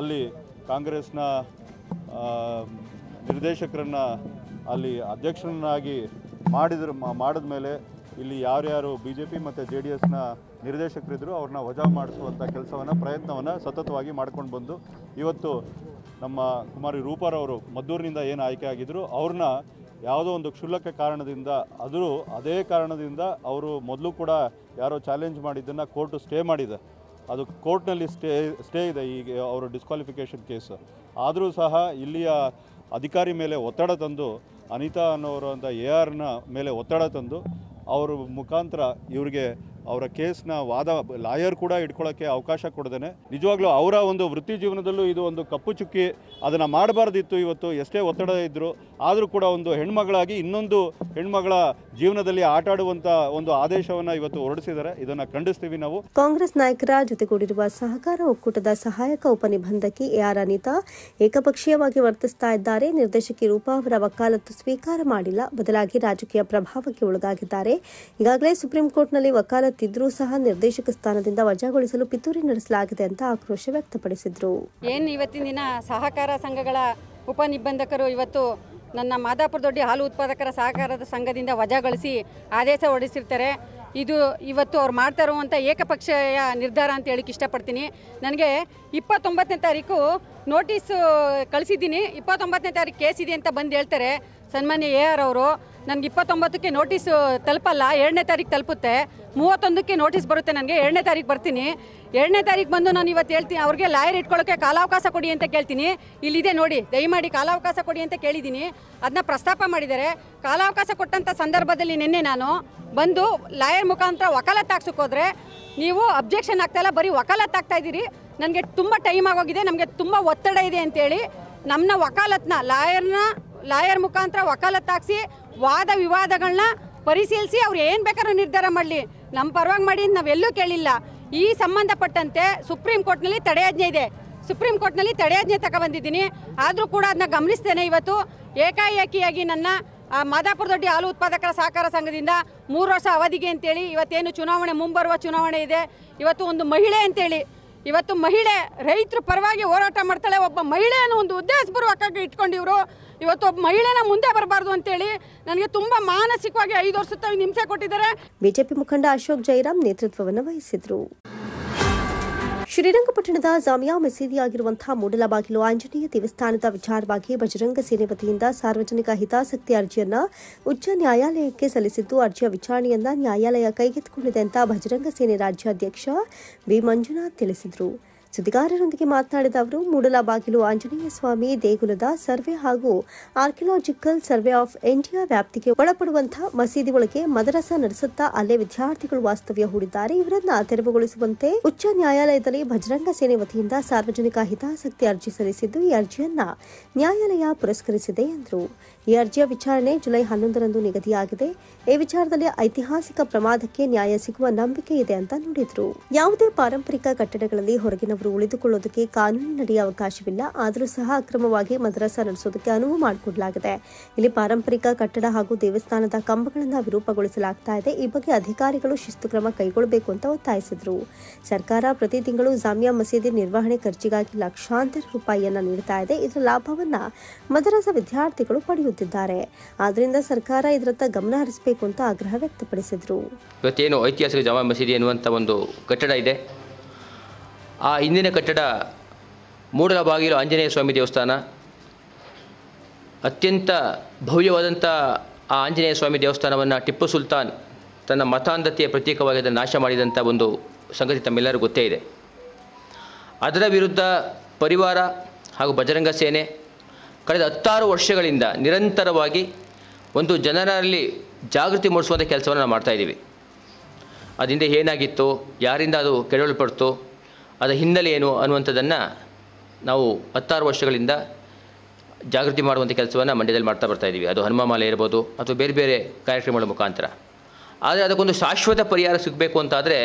ಅಲ್ಲಿ ಕಾಂಗ್ರೆಸ್ನ ನಿರ್ದೇಶಕರನ್ನು ಅಲ್ಲಿ ಅಧ್ಯಕ್ಷರನ್ನಾಗಿ ಮಾಡಿದ ಮೇಲೆ ಇಲ್ಲಿ ಯಾರ್ಯಾರು BJP ಮತ್ತು JDSನ ನಿರ್ದೇಶಕರಿದ್ದರು ಅವ್ರನ್ನ ವಜಾ ಮಾಡಿಸುವಂಥ ಪ್ರಯತ್ನವನ್ನು ಸತತವಾಗಿ ಮಾಡ್ಕೊಂಡು ಬಂದು ಇವತ್ತು ನಮ್ಮ ಕುಮಾರಿ ರೂಪಾರವರು ಮದ್ದೂರಿನಿಂದ ಏನು ಆಯ್ಕೆ ಆಗಿದ್ದರು ಅವ್ರನ್ನ ಯಾವುದೋ ಒಂದು ಕ್ಷುಲ್ಲಕ ಕಾರಣದಿಂದ ಅದೇ ಕಾರಣದಿಂದ ಅವರು ಮೊದಲು ಕೂಡ ಯಾರೋ ಚಾಲೆಂಜ್ ಮಾಡಿದ್ದನ್ನು ಕೋರ್ಟು ಸ್ಟೇ ಮಾಡಿದೆ. ಅದು ಕೋರ್ಟ್ನಲ್ಲಿ ಸ್ಟೇ ಇದೆ ಈಗ ಅವರು ಡಿಸ್ಕ್ವಾಲಿಫಿಕೇಷನ್ ಕೇಸು. ಆದರೂ ಸಹ ಇಲ್ಲಿಯ ಅಧಿಕಾರಿ ಮೇಲೆ ಒತ್ತಡ ತಂದು ಅನಿತಾ ಅನ್ನೋರಂಥ ARನ ಮೇಲೆ ಒತ್ತಡ ತಂದು ಅವ್ರ ಮುಖಾಂತರ ಇವರಿಗೆ ಅವರ ಕೇಸ್ನ ಲಾಯರ್ ಕೂಡ ಇಟ್ಕೊಳ್ಳೋಕ್ಕೆ ಅವಕಾಶ ಕೊಡದೇನೆ ನಿಜವಾಗ್ಲೂ ಅವರ ಒಂದು ವೃತ್ತಿ ಜೀವನದಲ್ಲೂ ಇದು ಒಂದು ಕಪ್ಪು ಚುಕ್ಕಿ. ಅದನ್ನು ಮಾಡಬಾರ್ದಿತ್ತು. ಇವತ್ತು ಎಷ್ಟೇ ಒತ್ತಡ ಇದ್ದರೂ ಆದರೂ ಕೂಡ ಒಂದು ಹೆಣ್ಮಗಳಾಗಿ ಇನ್ನೊಂದು ಹೆಣ್ಮಗಳ ಜೀವನದಲ್ಲಿ ಆಟ ಆಡುವಂಥ ಒಂದು ಆದೇಶವನ್ನು ಇವತ್ತು ಹೊರಡಿಸಿದ್ದಾರೆ. ಇದನ್ನು ಖಂಡಿಸ್ತೀವಿ ನಾವು. ಕಾಂಗ್ರೆಸ್ ನಾಯಕರ ಜೊತೆಗೂಡಿರುವ ಸಹಕಾರ ಒಕ್ಕೂಟದ ಸಹಾಯಕ ಉಪನಿಬಂಧಕಿ AR ಅನಿತಾ ಏಕಪಕ್ಷೀಯವಾಗಿ ವರ್ತಿಸ್ತಾ ಇದ್ದಾರೆ. ನಿರ್ದೇಶಕಿ ರೂಪಾ ಅವರ ವಕಾಲತ್ತು ಸ್ವೀಕಾರ ಮಾಡಿಲ್ಲ, ಬದಲಾಗಿ ರಾಜಕೀಯ ಪ್ರಭಾವಕ್ಕೆ ಒಳಗಾಗಿದ್ದಾರೆ. ಈಗಾಗಲೇ ಸುಪ್ರೀಂ ಕೋರ್ಟ್ನಲ್ಲಿ ವಕಾಲತ್ತಿದ್ರೂ ಸಹ ನಿರ್ದೇಶಕ ಸ್ಥಾನದಿಂದ ವಜಾಗೊಳಿಸಲು ಪಿತೂರಿ ನಡೆಸಲಾಗಿದೆ ಅಂತ ಆಕ್ರೋಶ ವ್ಯಕ್ತಪಡಿಸಿದ್ರು. ಏನು ಇವತ್ತಿನ ದಿನ ಸಹಕಾರ ಸಂಘಗಳ ಉಪನಿಬಂಧಕರು ಇವತ್ತು ನನ್ನ ಮಾದಾಪುರ ದೊಡ್ಡಿ ಹಾಲು ಉತ್ಪಾದಕರ ಸಹಕಾರದ ಸಂಘದಿಂದ ವಜಾಗೊಳಿಸಿ ಆದೇಶ ಹೊರಡಿಸಿರ್ತಾರೆ. ಇದು ಇವತ್ತು ಅವ್ರು ಮಾಡ್ತಾ ಇರುವಂಥ ಏಕಪಕ್ಷೀಯ ನಿರ್ಧಾರ ಅಂತ ಹೇಳಿಕ್ಕೆ ಇಷ್ಟಪಡ್ತೀನಿ. ನನಗೆ 29ನೇ ತಾರೀಕು ನೋಟಿಸು ಕಳಿಸಿದ್ದೀನಿ. 29ನೇ ತಾರೀಕು ಕೇಸ್ ಇದೆ ಅಂತ ಬಂದು ಹೇಳ್ತಾರೆ ಸನ್ಮಾನ್ಯ AR ಅವರು. ನನಗೆ 29ಕ್ಕೆ ನೋಟಿಸು ತಲುಪಲ್ಲ, 2ನೇ ತಾರೀಕು ತಲುಪುತ್ತೆ. 31ಕ್ಕೆ ನೋಟಿಸ್ ಬರುತ್ತೆ, ನನಗೆ 2ನೇ ತಾರೀಕು ಬರ್ತೀನಿ. 2ನೇ ತಾರೀಕು ಬಂದು ನಾನು ಇವತ್ತು ಹೇಳ್ತೀನಿ ಅವ್ರಿಗೆ ಲಾಯರ್ ಇಟ್ಕೊಳ್ಳೋಕ್ಕೆ ಕಾಲಾವಕಾಶ ಕೊಡಿ ಅಂತ ಕೇಳ್ತೀನಿ. ಇಲ್ಲಿದೆ ನೋಡಿ, ದಯಮಾಡಿ ಕಾಲಾವಕಾಶ ಕೊಡಿ ಅಂತ ಕೇಳಿದ್ದೀನಿ. ಅದನ್ನ ಪ್ರಸ್ತಾಪ ಮಾಡಿದ್ದಾರೆ. ಕಾಲಾವಕಾಶ ಕೊಟ್ಟಂಥ ಸಂದರ್ಭದಲ್ಲಿ ನಿನ್ನೆ ನಾನು ಬಂದು ಲಾಯರ್ ಮುಖಾಂತರ ವಕಾಲತ್ತು ಹಾಕ್ಸೋಕೋದ್ರೆ ನೀವು ಅಬ್ಜೆಕ್ಷನ್ ಆಗ್ತಾಯಿಲ್ಲ, ಬರೀ ವಕಾಲತ್ತು ಆಗ್ತಾ ಇದ್ದೀರಿ, ನನಗೆ ತುಂಬ ಟೈಮ್ ಆಗೋಗಿದೆ, ನಮಗೆ ತುಂಬ ಒತ್ತಡ ಇದೆ ಅಂತೇಳಿ ನಮ್ಮ ವಕಾಲತ್ನ ಲಾಯರ್ ಮುಖಾಂತರ ವಕಾಲತ್ತು ಹಾಕ್ಸಿ ವಾದ ವಿವಾದಗಳನ್ನ ಪರಿಶೀಲಿಸಿ ಅವ್ರು ಏನು ಬೇಕಾದ್ರೂ ನಿರ್ಧಾರ ಮಾಡಲಿ, ನಮ್ಮ ಪರವಾಗಿ ಮಾಡಿ ನಾವೆಲ್ಲೂ ಕೇಳಿಲ್ಲ. ಈ ಸಂಬಂಧಪಟ್ಟಂತೆ ಸುಪ್ರೀಂ ಕೋರ್ಟ್ನಲ್ಲಿ ತಡೆಯಾಜ್ಞೆ ಇದೆ. ಸುಪ್ರೀಂ ಕೋರ್ಟ್ನಲ್ಲಿ ತಡೆಯಾಜ್ಞೆ ತಗೊಬಂದಿದ್ದೀನಿ. ಆದರೂ ಕೂಡ ಅದನ್ನ ಗಮನಿಸ್ತೇನೆ. ಇವತ್ತು ಏಕಾಏಕಿಯಾಗಿ ನನ್ನ ಮಾದಾಪುರ ದೊಡ್ಡಿ ಹಾಲು ಉತ್ಪಾದಕರ ಸಹಕಾರ ಸಂಘದಿಂದ 3 ವರ್ಷ ಅವಧಿಗೆ ಅಂತೇಳಿ ಇವತ್ತೇನು ಚುನಾವಣೆ ಮುಂಬರುವ ಚುನಾವಣೆ ಇದೆ, ಇವತ್ತು ಒಂದು ಮಹಿಳೆ ಅಂತೇಳಿ ಇವತ್ತು ಮಹಿಳೆ ರೈತರ ಪರವಾಗಿ ಹೋರಾಟ ಮಾಡ್ತಾಳೆ. ಒಬ್ಬ ಮಹಿಳೆಯನ್ನು ಒಂದು ಉದ್ದೇಶಪೂರ್ವಕವಾಗಿ ಇಟ್ಕೊಂಡಿವರು ಇವತ್ತು ಒಬ್ಬ ಮಹಿಳೆನ ಮುಂದೆ ಬರಬಾರ್ದು ಅಂತೇಳಿ ನನಗೆ ತುಂಬ ಮಾನಸಿಕವಾಗಿ 5 ವರ್ಷದ ಹಿಂಸೆ ಕೊಟ್ಟಿದ್ದಾರೆ. ಬಿಜೆಪಿ ಮುಖಂಡ ಅಶೋಕ್ ಜೈರಾಮ್ ನೇತೃತ್ವವನ್ನು ವಹಿಸಿದ್ರು. ಶ್ರೀರಂಗಪಟ್ಟಣದ ಜಾಮಿಯಾ ಮಸೀದಿಯಾಗಿರುವಂತಹ ಮೂಡಲಬಾಗಿಲು ಆಂಜನೇಯ ದೇವಸ್ಥಾನದ ವಿಚಾರವಾಗಿ ಬಜರಂಗ ಸೇನೆ ವತಿಯಿಂದ ಸಾರ್ವಜನಿಕ ಹಿತಾಸಕ್ತಿ ಅರ್ಜಿಯನ್ನ ಉಚ್ಚ ನ್ಯಾಯಾಲಯಕ್ಕೆ ಸಲ್ಲಿಸಿದ್ದು, ಅರ್ಜಿಯ ವಿಚಾರಣೆಯನ್ನ ನ್ಯಾಯಾಲಯ ಕೈಗೆತ್ತಿಕೊಂಡಿದೆ ಅಂತ ಬಜರಂಗ ಸೇನೆ ರಾಜ್ಯಾಧ್ಯಕ್ಷ ವಿ ಮಂಜುನಾಥ್ ತಿಳಿಸಿದರು. ಸುದ್ದಿಗಾರರೊಂದಿಗೆ ಮಾತನಾಡಿದ ಅವರು, ಮೂಡಲಬಾಗಿಲು ಆಂಜನೇಯ ಸ್ವಾಮಿ ದೇಗುಲದ ಸರ್ವೆ ಹಾಗೂ ಆರ್ಕಿಯಾಲಜಿಕಲ್ ಸರ್ವೆ ಆಫ್ ಇಂಡಿಯಾ ವ್ಯಾಪ್ತಿಗೆ ಒಳಪಡುವಂತಹ ಮಸೀದಿ ಒಳಗೆ ಮದರಸ ನಡೆಸುತ್ತಾ ಅಲ್ಲೇ ವಿದ್ಯಾರ್ಥಿಗಳು ವಾಸ್ತವ್ಯ ಹೂಡಿದ್ದಾರೆ. ಇವರನ್ನ ತೆರವುಗೊಳಿಸುವಂತೆ ಉಚ್ಚ ನ್ಯಾಯಾಲಯದಲ್ಲಿ ಬಜರಂಗ ಸೇನೆ ವತಿಯಿಂದ ಸಾರ್ವಜನಿಕ ಹಿತಾಸಕ್ತಿ ಅರ್ಜಿ ಸಲ್ಲಿಸಿದ್ದು, ಈ ಅರ್ಜಿಯನ್ನ ನ್ಯಾಯಾಲಯ ಪುರಸ್ಕರಿಸಿದೆ ಎಂದರು. ಈ ಅರ್ಜಿಯ ವಿಚಾರಣೆ ಜುಲೈ 11ರಂದು ನಿಗದಿಯಾಗಿದೆ. ಈ ವಿಚಾರದಲ್ಲಿ ಐತಿಹಾಸಿಕ ಪ್ರಮಾದಕ್ಕೆ ನ್ಯಾಯ ಸಿಗುವ ನಂಬಿಕೆ ಇದೆ ಅಂತ ನುಡಿದರು. ಯಾವುದೇ ಪಾರಂಪರಿಕ ಕಟ್ಟಡಗಳಲ್ಲಿ ಹೊರಗಿನವರು ಉಳಿದುಕೊಳ್ಳೋದಕ್ಕೆ ಕಾನೂನಿನಡಿ ಅವಕಾಶವಿಲ್ಲ. ಆದರೂ ಸಹ ಅಕ್ರಮವಾಗಿ ಮದರಸ ನಡೆಸೋದಕ್ಕೆ ಅನುವು ಮಾಡಿಕೊಡಲಾಗಿದೆ. ಇಲ್ಲಿ ಪಾರಂಪರಿಕ ಕಟ್ಟಡ ಹಾಗೂ ದೇವಸ್ಥಾನದ ಕಂಬಗಳನ್ನು ವಿರೂಪಗೊಳಿಸಲಾಗ್ತಾ ಇದೆ. ಈ ಬಗ್ಗೆ ಅಧಿಕಾರಿಗಳು ಶಿಸ್ತು ಕ್ರಮ ಕೈಗೊಳ್ಳಬೇಕು ಅಂತ ಒತ್ತಾಯಿಸಿದರು. ಸರ್ಕಾರ ಪ್ರತಿ ತಿಂಗಳು ಜಾಮಿಯಾ ಮಸೀದಿ ನಿರ್ವಹಣೆ ಖರ್ಚಿಗಾಗಿ ಲಕ್ಷಾಂತರ ರೂಪಾಯಿಯನ್ನ ನೀಡುತ್ತಾ ಇದೆ. ಇದರ ಲಾಭವನ್ನ ಮದರಸ ವಿದ್ಯಾರ್ಥಿಗಳು ಪಡೆಯುತ್ತಿದ್ದಾರೆ. ಆದ್ದರಿಂದ ಸರ್ಕಾರ ಇದರತ್ತ ಗಮನ ಹರಿಸಬೇಕು ಅಂತ ಆಗ್ರಹ ವ್ಯಕ್ತಪಡಿಸಿದರು. ಇವತ್ತೇನು ಐತಿಹಾಸಿಕ ಜಾಮಾ ಮಸೀದಿ ಎನ್ನುವಂಥ ಒಂದು ಕಟ್ಟಡ ಇದೆ, ಆ ಹಿಂದಿನ ಕಟ್ಟಡ ಮೂಡಲಬಾಗಿಲು ಆಂಜನೇಯ ಸ್ವಾಮಿ ದೇವಸ್ಥಾನ ಅತ್ಯಂತ ಭವ್ಯವಾದಂಥ ಆ ಆಂಜನೇಯ ಸ್ವಾಮಿ ದೇವಸ್ಥಾನವನ್ನು ಟಿಪ್ಪು ಸುಲ್ತಾನ್ ತನ್ನ ಮತಾಂಧತೆಯ ಪ್ರತೀಕವಾಗಿ ಅದನ್ನು ನಾಶ ಮಾಡಿದಂಥ ಒಂದು ಸಂಗತಿ ತಮ್ಮೆಲ್ಲರಿಗೂ ಗೊತ್ತೇ ಇದೆ. ಅದರ ವಿರುದ್ಧ ಪರಿವಾರ ಹಾಗೂ ಬಜರಂಗ ಸೇನೆ ಕಳೆದ 16 ವರ್ಷಗಳಿಂದ ನಿರಂತರವಾಗಿ ಒಂದು ಜನರಲ್ಲಿ ಜಾಗೃತಿ ಮೂಡಿಸುವಂಥ ಕೆಲಸವನ್ನು ನಾವು ಮಾಡ್ತಾಯಿದ್ದೀವಿ. ಅದರಿಂದ ಏನಾಗಿತ್ತು, ಯಾರಿಂದ ಅದು ಕೆಡವಲ್ಪಡ್ತು, ಅದರ ಹಿನ್ನೆಲೆ ಏನು ಅನ್ನುವಂಥದ್ದನ್ನು ನಾವು 16 ವರ್ಷಗಳಿಂದ ಜಾಗೃತಿ ಮಾಡುವಂಥ ಕೆಲಸವನ್ನು ಮಂಡ್ಯದಲ್ಲಿ ಮಾಡ್ತಾ ಬರ್ತಾಯಿದ್ದೀವಿ. ಅದು ಹನುಮಾಮಾಲೆ ಇರ್ಬೋದು ಅಥವಾ ಬೇರೆ ಬೇರೆ ಕಾರ್ಯಕ್ರಮಗಳ ಮುಖಾಂತರ. ಆದರೆ ಅದಕ್ಕೊಂದು ಶಾಶ್ವತ ಪರಿಹಾರ ಸಿಗಬೇಕು ಅಂತಾದರೆ